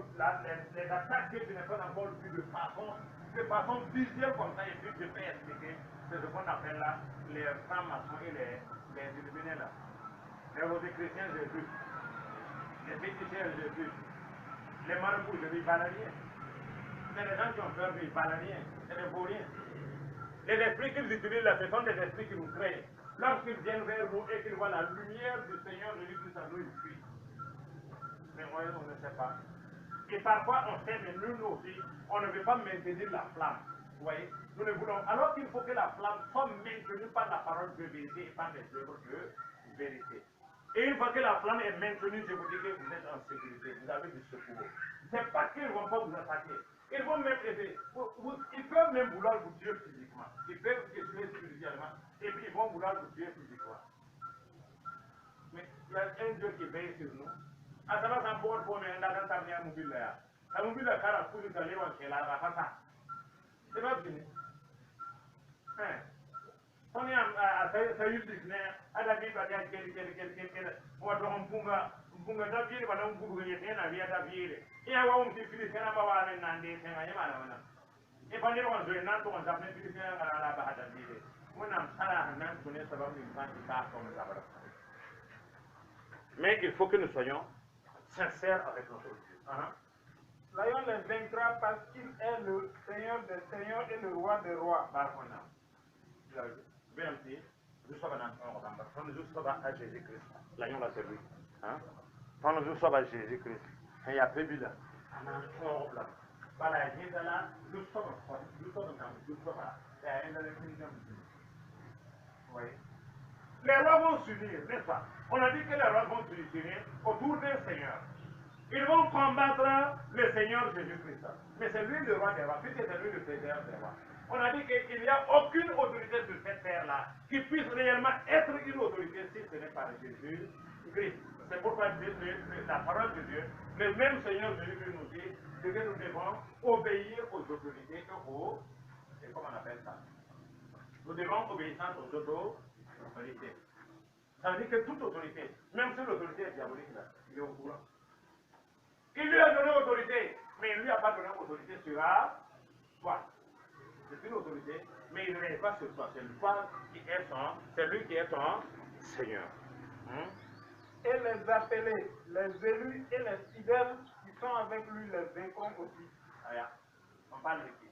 les attaques que je n'ai pas encore vues de façon visuelle comme ça, et puis je peux expliquer, c'est ce qu'on appelle là les francs-maçons et les illuminés là. Les roses chrétiens, j'ai vu. Les féticheurs, j'ai vu. Les marabouts, je ne valent rien. C'est les gens qui ont peur, mais ils ne valent rien. C'est des vauriens. Les esprits qu'ils utilisent là, ce sont des esprits qui nous créent. Lorsqu'ils viennent vers nous et qu'ils voient la lumière du Seigneur Jésus-Christ en nous, ils fuient. Mais moi, on ne sait pas. Et parfois, on sait, mais nous aussi, on ne veut pas maintenir la flamme. Vous voyez? Nous ne voulons. Alors qu'il faut que la flamme soit maintenue par la parole de vérité et par les œuvres de vérité. Et une fois que la flamme est maintenue, je vous dis que vous êtes en sécurité, vous avez du secours. Ce n'est pas qu'ils ne vont pas vous attaquer. Ils vont même aider. Ils peuvent même vouloir vous tuer physiquement. Ils peuvent vous tuer spirituellement. Et puis ils vont vouloir vous tuer physiquement. Mais il y a un Dieu qui veille sur nous. À savoir qu'un bon pour un dagan t'amener un mobile là. Un mobile là, car à coup de d'aller en Kela, va pas ça. C'est pas fini. On est à Sayul Disney, à la vie, à quel, moi, on punga d'avier, pendant un bout de rien à via d'avier. Et à un petit fils, un baba, and Nandi, and I am. If I never was doing not one, I've never been a bad idea. When I'm Sarah and Nancy, when it's about me, I'm back on the Sabbath. Mais il faut que nous soyons sincères avec notre Dieu. L'Aïon les vaincra parce qu'il est le Seigneur des Seigneurs et le Roi des Rois. Nous sommes à Jésus-Christ. L'Aïon là, c'est lui. Quand nous sommes à Jésus-Christ, il y a peu là. Voilà, il y a là, nous sommes oui. Les rois vont s'unir, n'est-ce pas? On a dit que les rois vont s'unir autour d'un Seigneur. Ils vont combattre le Seigneur Jésus-Christ. Mais c'est lui le roi des rois, puisque c'est lui le Seigneur des rois. On a dit qu'il n'y a aucune autorité sur cette terre-là qui puisse réellement être une autorité si ce n'est pas Jésus-Christ. C'est pourquoi la parole de Dieu, le même Seigneur Jésus-Christ nous dit que nous devons obéir aux autorités et comment on appelle ça? Nous devons obéir aux autorités. Ça veut dire que toute autorité, même si l'autorité est diabolique, là, il est au courant. Il lui a donné autorité, mais il ne lui a pas donné autorité sur toi. C'est une autorité, mais il ne règne pas sur toi. C'est lui qui est ton Seigneur. Et les appelés, les élus et les fidèles qui sont avec lui les vaincront aussi. On parle de qui?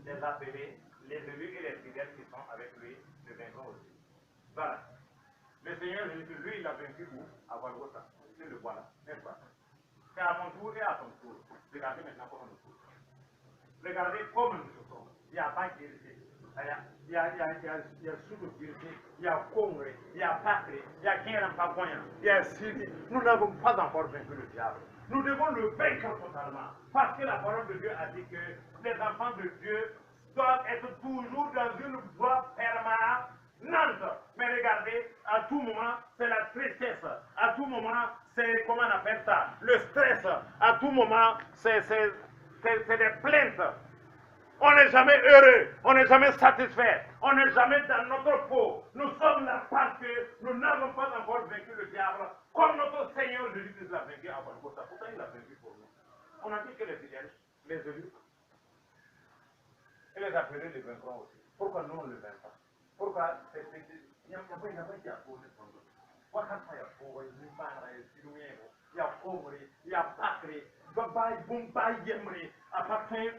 Les appelés, les élus et les fidèles qui sont avec lui les vaincront aussi. Voilà. Le Seigneur Jésus, lui, il a vaincu où? À Golgotha. C'est le voilà, n'est-ce pas? C'est à mon tour et à ton tour. Regardez maintenant comment nous sommes. Regardez comment nous sommes. Il n'y a pas de vérité. Il y a sous-vérité, il y a Congrès, il y a Patrie, il y a Kérampagoyan, il y a Syrie. Nous n'avons pas encore vaincu le diable. Nous devons le vaincre totalement. Parce que la parole de Dieu a dit que les enfants de Dieu doivent être toujours dans une voie permanente. Mais regardez, à tout moment, c'est la tristesse. À tout moment, c'est, comment on appelle ça? Le stress. À tout moment, c'est des plaintes. On n'est jamais heureux, on n'est jamais satisfait, on n'est jamais dans notre peau. Nous sommes là parce que nous n'avons pas encore vaincu le diable, comme notre Seigneur Jésus-Christ l'a vaincu à Golgotha. Pourquoi il l'a vaincu pour nous? On a dit que les fidèles, les élus, et les appelés les vaincront aussi. Pourquoi nous on ne le vainc pas? Pourquoi il n'y a pas été à cause de son dos. wakati ya kwa ni bana ya sinuego ya kongre ya pakre babai bumbai yemre apatun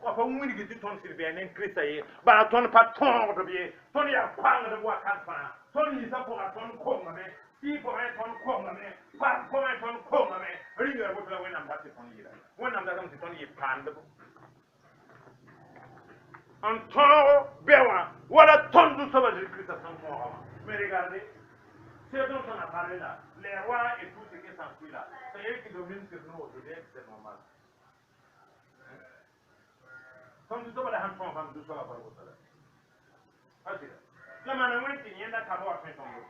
apa mwini gidi ton sirbe nen kristaye ba ton pa ton de bien ton ya kwang de wakati fa ton yi sa pour ton kongre si pour ton kongre pa pour ton kongre ringa bo la wena mbati ton yira wena mbati ton yi pande en temps bewa wala ton du sauvage de Christ à son corps. Mais regardez, ce dont on a parlé là, les rois et tout ce qui s'ensuit là, c'est eux qui dominent sur nous aujourd'hui, c'est normal. Comme du sauvage de Hanson, on va nous sauver par votre la manouette, il y a un cadeau à faire tomber.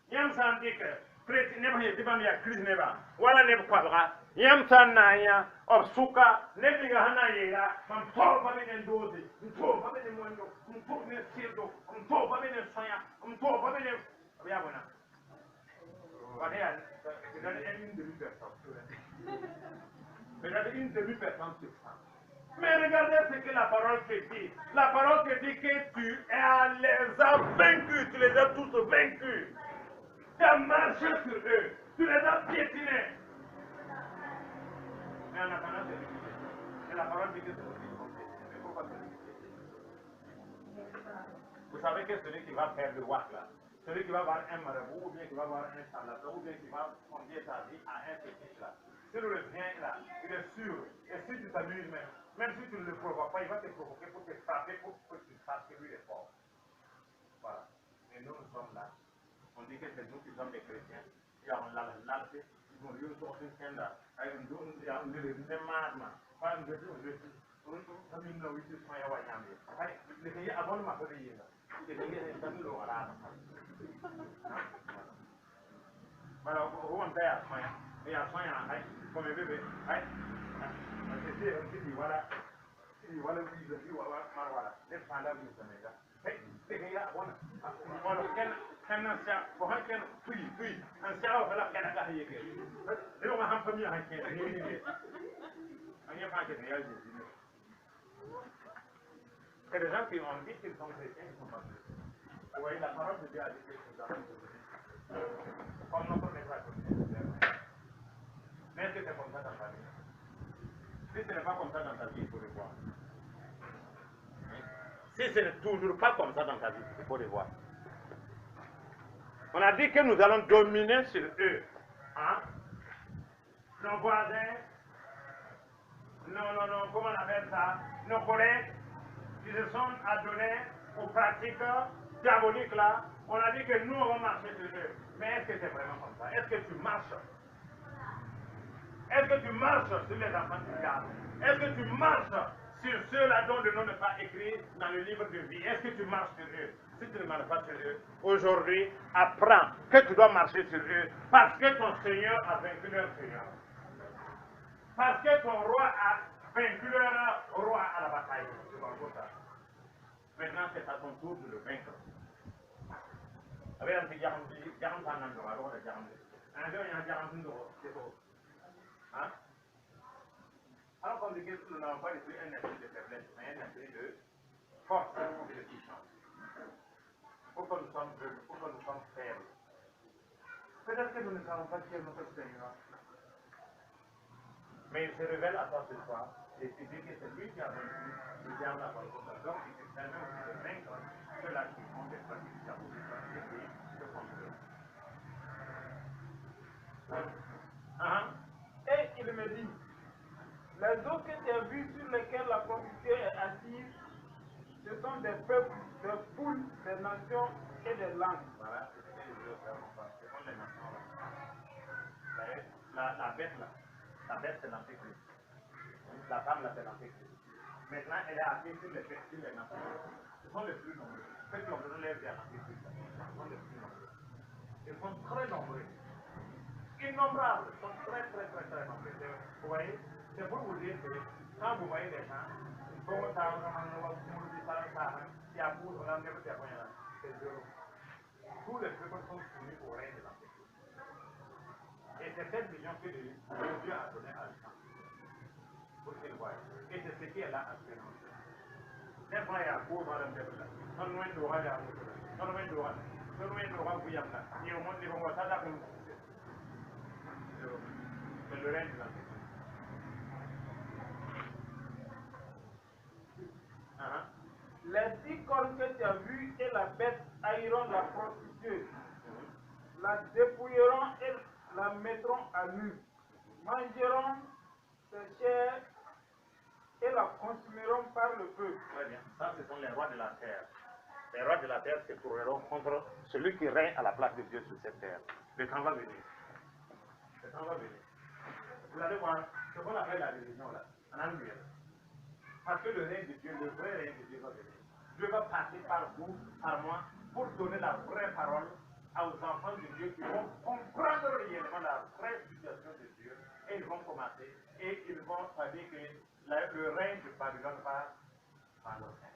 Yam san dit que, chrétien, n'est pas yéti bam ya Christ n'est pas, voilà n'est pas bra. Yam san na ya, obsuka, n'est pas hana yera, man tol pas bien dosi, tol pas bien mondo, tol bien sirdo, tol pas bien soya, tol pas bien, bien bona. Voilà, c'est une demi-personne. C'est une demi-personne sur ça. Mais regardez ce que la parole te dit. La parole te dit que tu les as vaincus, tu les as tous vaincus. Tu as marché sur eux, tu les as piétinés. Mais en attendant, c'est difficile. Et la parole dit que c'est aussi piétiné. Mais pourquoi c'est difficile? Vous savez que celui qui va faire le roi là, celui qui va avoir un marabout, ou bien qui va avoir un charlatan, ou bien qui va fonder sa vie à un fétiche là, si le vient là, il est sûr, et si tu t'amuses même si tu ne le provoques pas, il va te provoquer pour te frapper, pour que tu fasses que lui est fort. Voilà. Et nous, nous sommes là. On dit que c'est nous qui sommes des chrétiens. Et on l'a lancé. Ils vont lui sortir un là. Avec une donne, il y a un marma. Pas une deuxième, comme une novice, ils sont à Wayamé. Les pays avant de m'appeler là. Les pays, ils sont là. Voilà, on va à soin. Et à soin, comme un bébé. Voilà, voilà, voilà, les femmes là, vous savez, hey, c'est qu'il y a, voilà, quand on s'est, pour un can, puis, on s'est offert la canne à y aller. Et on va un peu mieux à y aller. On y a pas de réel. Et les gens qui ont dit qu'ils sont chrétiens, ils sont pas chrétiens. Vous voyez, la parole de Dieu a dit que c'est dans le comme notre message. Mais est-ce que c'est comme ça dans ta vie? Si ce n'est pas comme ça dans ta vie, il faut le voir. Si ce n'est toujours pas comme ça dans ta vie, il faut le voir. On a dit que nous allons dominer sur eux. Hein? Nos voisins, comment on appelle ça? Nos collègues qui se sont adonnés aux pratiques diaboliques là. On a dit que nous on va marcher sur eux. Mais est-ce que c'est vraiment comme ça? Est-ce que tu marches? Est-ce que tu marches sur les enfants du diable? Est-ce que tu marches sur ceux-là dont le nom n'est pas écrit dans le livre de vie? Est-ce que tu marches sur eux? Si tu ne marches pas sur eux, aujourd'hui, apprends que tu dois marcher sur eux parce que ton Seigneur a vaincu leur Seigneur. Parce que ton roi a vaincu leur roi à la bataille. Maintenant, c'est à ton tour de le vaincre. Avec un petit garantie, hein? Alors qu'on dit que nous n'avons pas été un esprit de faiblesse, mais un esprit de force et de puissance. Pourquoi nous sommes faibles? Pourquoi nous sommes faibles? Peut-être que nous ne savons pas qui est notre Seigneur. Mais il se révèle à toi ce soir et il dit que c'est lui qui a vaincu le diable à votre côté. Donc il se permet aussi de vaincre ceux-là qui ont des pratiques diaboliques et qui se contrôlent. Et il me dit, les eaux que tu as vues sur lesquelles la prostituée est assise, ce sont des peuples, des foules, des nations et des langues. Voilà, c'est ce que les deux frères ont fait. Ce sont les nations là. La bête là, la bête c'est l'antéchrist. La femme là c'est l'antéchrist. Maintenant elle est assise sur les nations. Ce sont les plus nombreux. Ceux qui ont donné leur vie à l'antéchrist, ce sont les plus nombreux. Ils sont très nombreux. Innombrables, ils sont très nombreux. Vous voyez, c'est pour vous dire que quand vous voyez les gens, il faut que ça c'est zéro. Tous les peuples sont soumis au règne de l'antéchrist. Et c'est cette vision que Dieu a donnée à l'Islam. Pour qu'ils voient. Et c'est ce qui est là actuellement. N'est-ce pas, il y a un cours dans le peuple là. Non, loin de l'oral, il y a un cours. Non, loin de l'oral. le règne de l'Antéchrist. Les 10 cornes que tu as vues et la bête haïront la prostituée, la dépouilleront et la mettront à nu, mangeront ses chairs et la consumeront par le feu. Très bien. Ça, ce sont les rois de la terre. Les rois de la terre se tourneront contre celui qui règne à la place de Dieu sur cette terre. Le temps va venir. Le temps va venir. Vous allez voir ce qu'on appelle la religion là, en anglais. Parce que le règne de Dieu, le vrai règne de Dieu va venir. Dieu va passer par vous, par moi, pour donner la vraie parole aux enfants de Dieu qui vont comprendre réellement la vraie situation de Dieu. Et ils vont commencer. Et ils vont dire que le règne de Babylone va leur faire.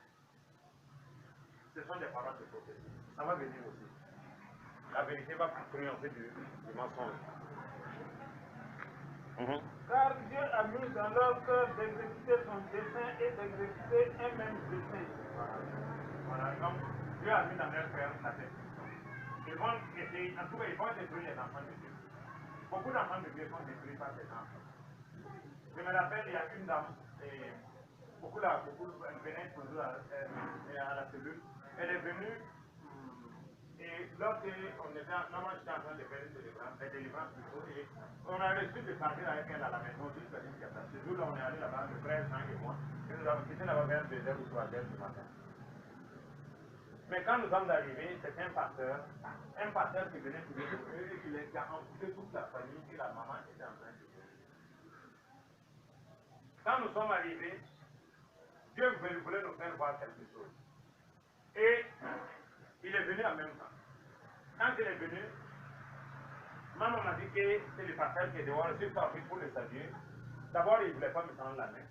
Ce sont des paroles de prophétie. Ça va venir aussi. La vérité va triompher du mensonge. Car Dieu a mis dans leur cœur d'exécuter son dessein et d'exécuter un même dessein. Voilà. Donc, Dieu a mis dans leur cœur la destruction. Ils vont essayer, en tout cas, ils vont détruire les enfants de Dieu. Beaucoup d'enfants de Dieu sont détruits par ces enfants. Je me rappelle, il y a une dame, et beaucoup venaient toujours à la cellule. Elle est venue, et lorsque on était, normalement j'étais en train de faire des délivrances plutôt, et on a reçu de partir avec elle à la maison, juste parce qu'il y a ça. Ce jour-là, on est allé là-bas, le frère Jean et moi, et nous avons quitté là-bas vers 2h ou 3h du matin. Mais quand nous sommes arrivés, c'était un pasteur qui venait pour eux et qui les a amputé toute la famille et la maman était en train de mourir. Quand nous sommes arrivés, Dieu voulait nous faire voir quelque chose. Et il est venu en même temps. Quand il est venu, maman m'a dit que c'est le pasteur qui est dehors, je suis sorti pour le saluer. D'abord, il ne voulait pas me tendre la main.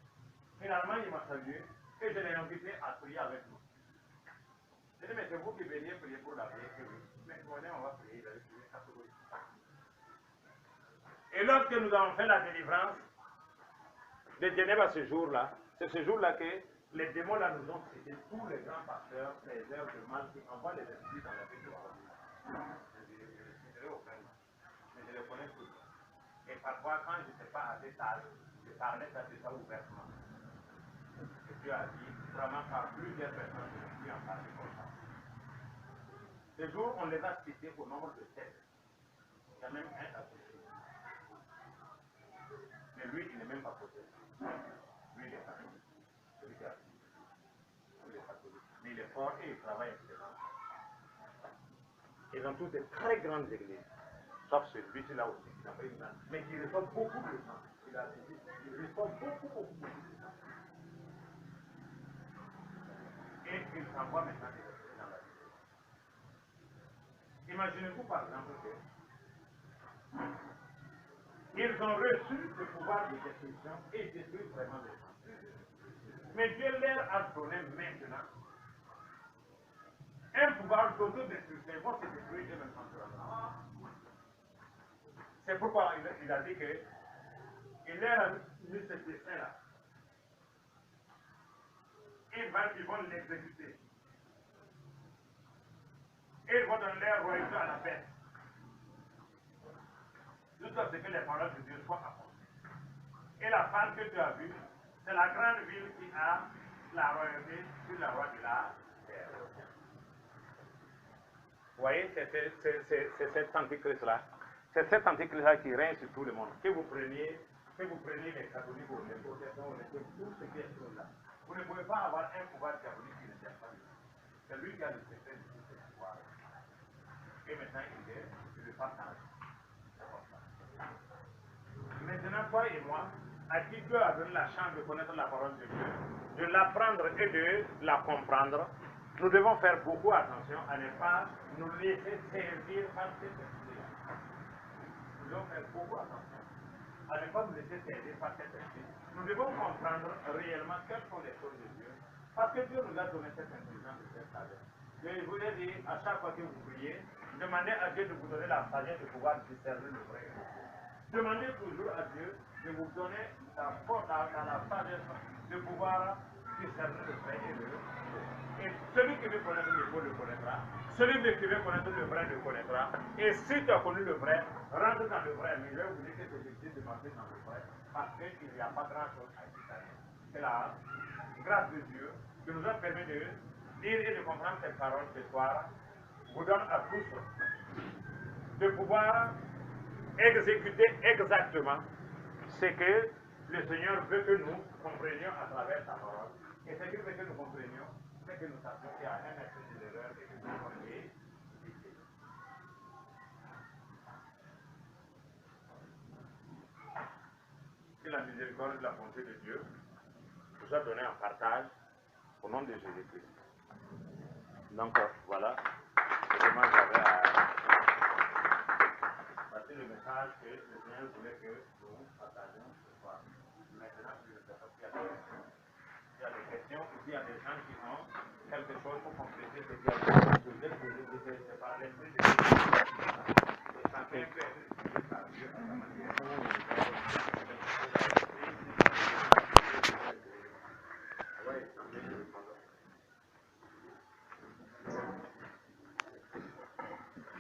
Finalement, il m'a salué et je l'ai invité à prier avec nous. J'ai dit, mais c'est vous qui veniez prier pour la prière. Mais venez, on va prier. Il a dit, et lorsque nous avons fait la délivrance de Genève à ce jour-là, c'est ce jour-là que les démons là nous ont cité tous les grands pasteurs, les œuvres de mal qui envoient les esprits dans la vie de l'homme. Mais je les connais tous. Et parfois, quand je n'étais pas assez sage, je parlais de ça ouvertement. Et Dieu a dit, vraiment par plusieurs personnes, je ne suis en parler comme ça. Ce jour, on les a cités au nombre de 7. Il y a même un associé. Mais lui, il n'est même pas posé. Lui, il est catholique. Celui qui a dit. Il est catholique. Mais il est fort et il travaille excellent. Ils ont tous des très grandes églises. Sauf celui-là aussi, qui n'a pas une grande. Mais qui reçoit beaucoup de temps. Il reçoit beaucoup de temps. Et il s'envoie maintenant des esprits dans la vie. Imaginez-vous par exemple que ils ont reçu le pouvoir de destruction et détruisent vraiment les gens. Mais Dieu leur a donné maintenant un pouvoir d'autodestruction. Ils vont se détruire eux-mêmes sans se rendre. C'est pourquoi il a dit que il leur a mis ce dessin-là. Ils vont l'exécuter. Et ils vont donner leur royauté à la bête. Jusqu'à ce que les paroles de Dieu soient accomplies. Et la femme que tu as vue, c'est la grande ville qui a la royauté sur la roi de la terre. Vous voyez, c'est cet antichrist-là. C'est cet antichrist-là qui règne sur tout le monde. Que vous preniez les catholiques ou les protestants ou tout ce qui est là. Vous ne pouvez pas avoir un pouvoir diabolique qui ne tient pas lui. C'est lui qui a le secret de tout ce pouvoir. Et maintenant, il le partage. Maintenant, toi et moi, à qui Dieu a donné la chance de connaître la parole de Dieu, de l'apprendre et de la comprendre, nous devons faire beaucoup attention à ne pas nous laisser servir par cet esprit-là. Nous devons faire beaucoup attention à ne pas nous laisser servir par cet esprit. Nous devons comprendre réellement quelles sont les choses de Dieu, parce que Dieu nous a donné cette intelligence et cette sagesse. Je voulais dire, à chaque fois que vous priez, demandez à Dieu de vous donner la sagesse de pouvoir discerner le vrai. Demandez toujours à Dieu de vous donner la force, dans la sagesse, de pouvoir discerner le vrai et le faux. Et celui qui veut connaître le faux le connaîtra. Celui qui veut connaître le vrai le connaîtra. Et si tu as connu le vrai, rentre dans le vrai. Mais je vais vous dire que c'est difficile de marcher dans le vrai parce qu'il n'y a pas grand-chose à discerner. C'est la grâce de Dieu qui nous a permis de lire et de comprendre cette parole ce soir. Vous donne à tous de pouvoir exécuter exactement ce que le Seigneur veut que nous comprenions à travers sa parole. Et ce qu'il veut que nous comprenions, c'est que nous sachions qu'il y a un esprit de l'erreur et que nous devons l'éviter. Que la miséricorde et la bonté de Dieu nous a donné en partage au nom de Jésus-Christ. Donc voilà, vraiment j'avais à passer le message que le Seigneur voulait que nous partagions ce soir. Maintenant, je ne sais pas s'il y a des questions ou s'il y a des gens qui ont quelque chose pour compléter ce qu'il y a posé par l'esprit de Dieu.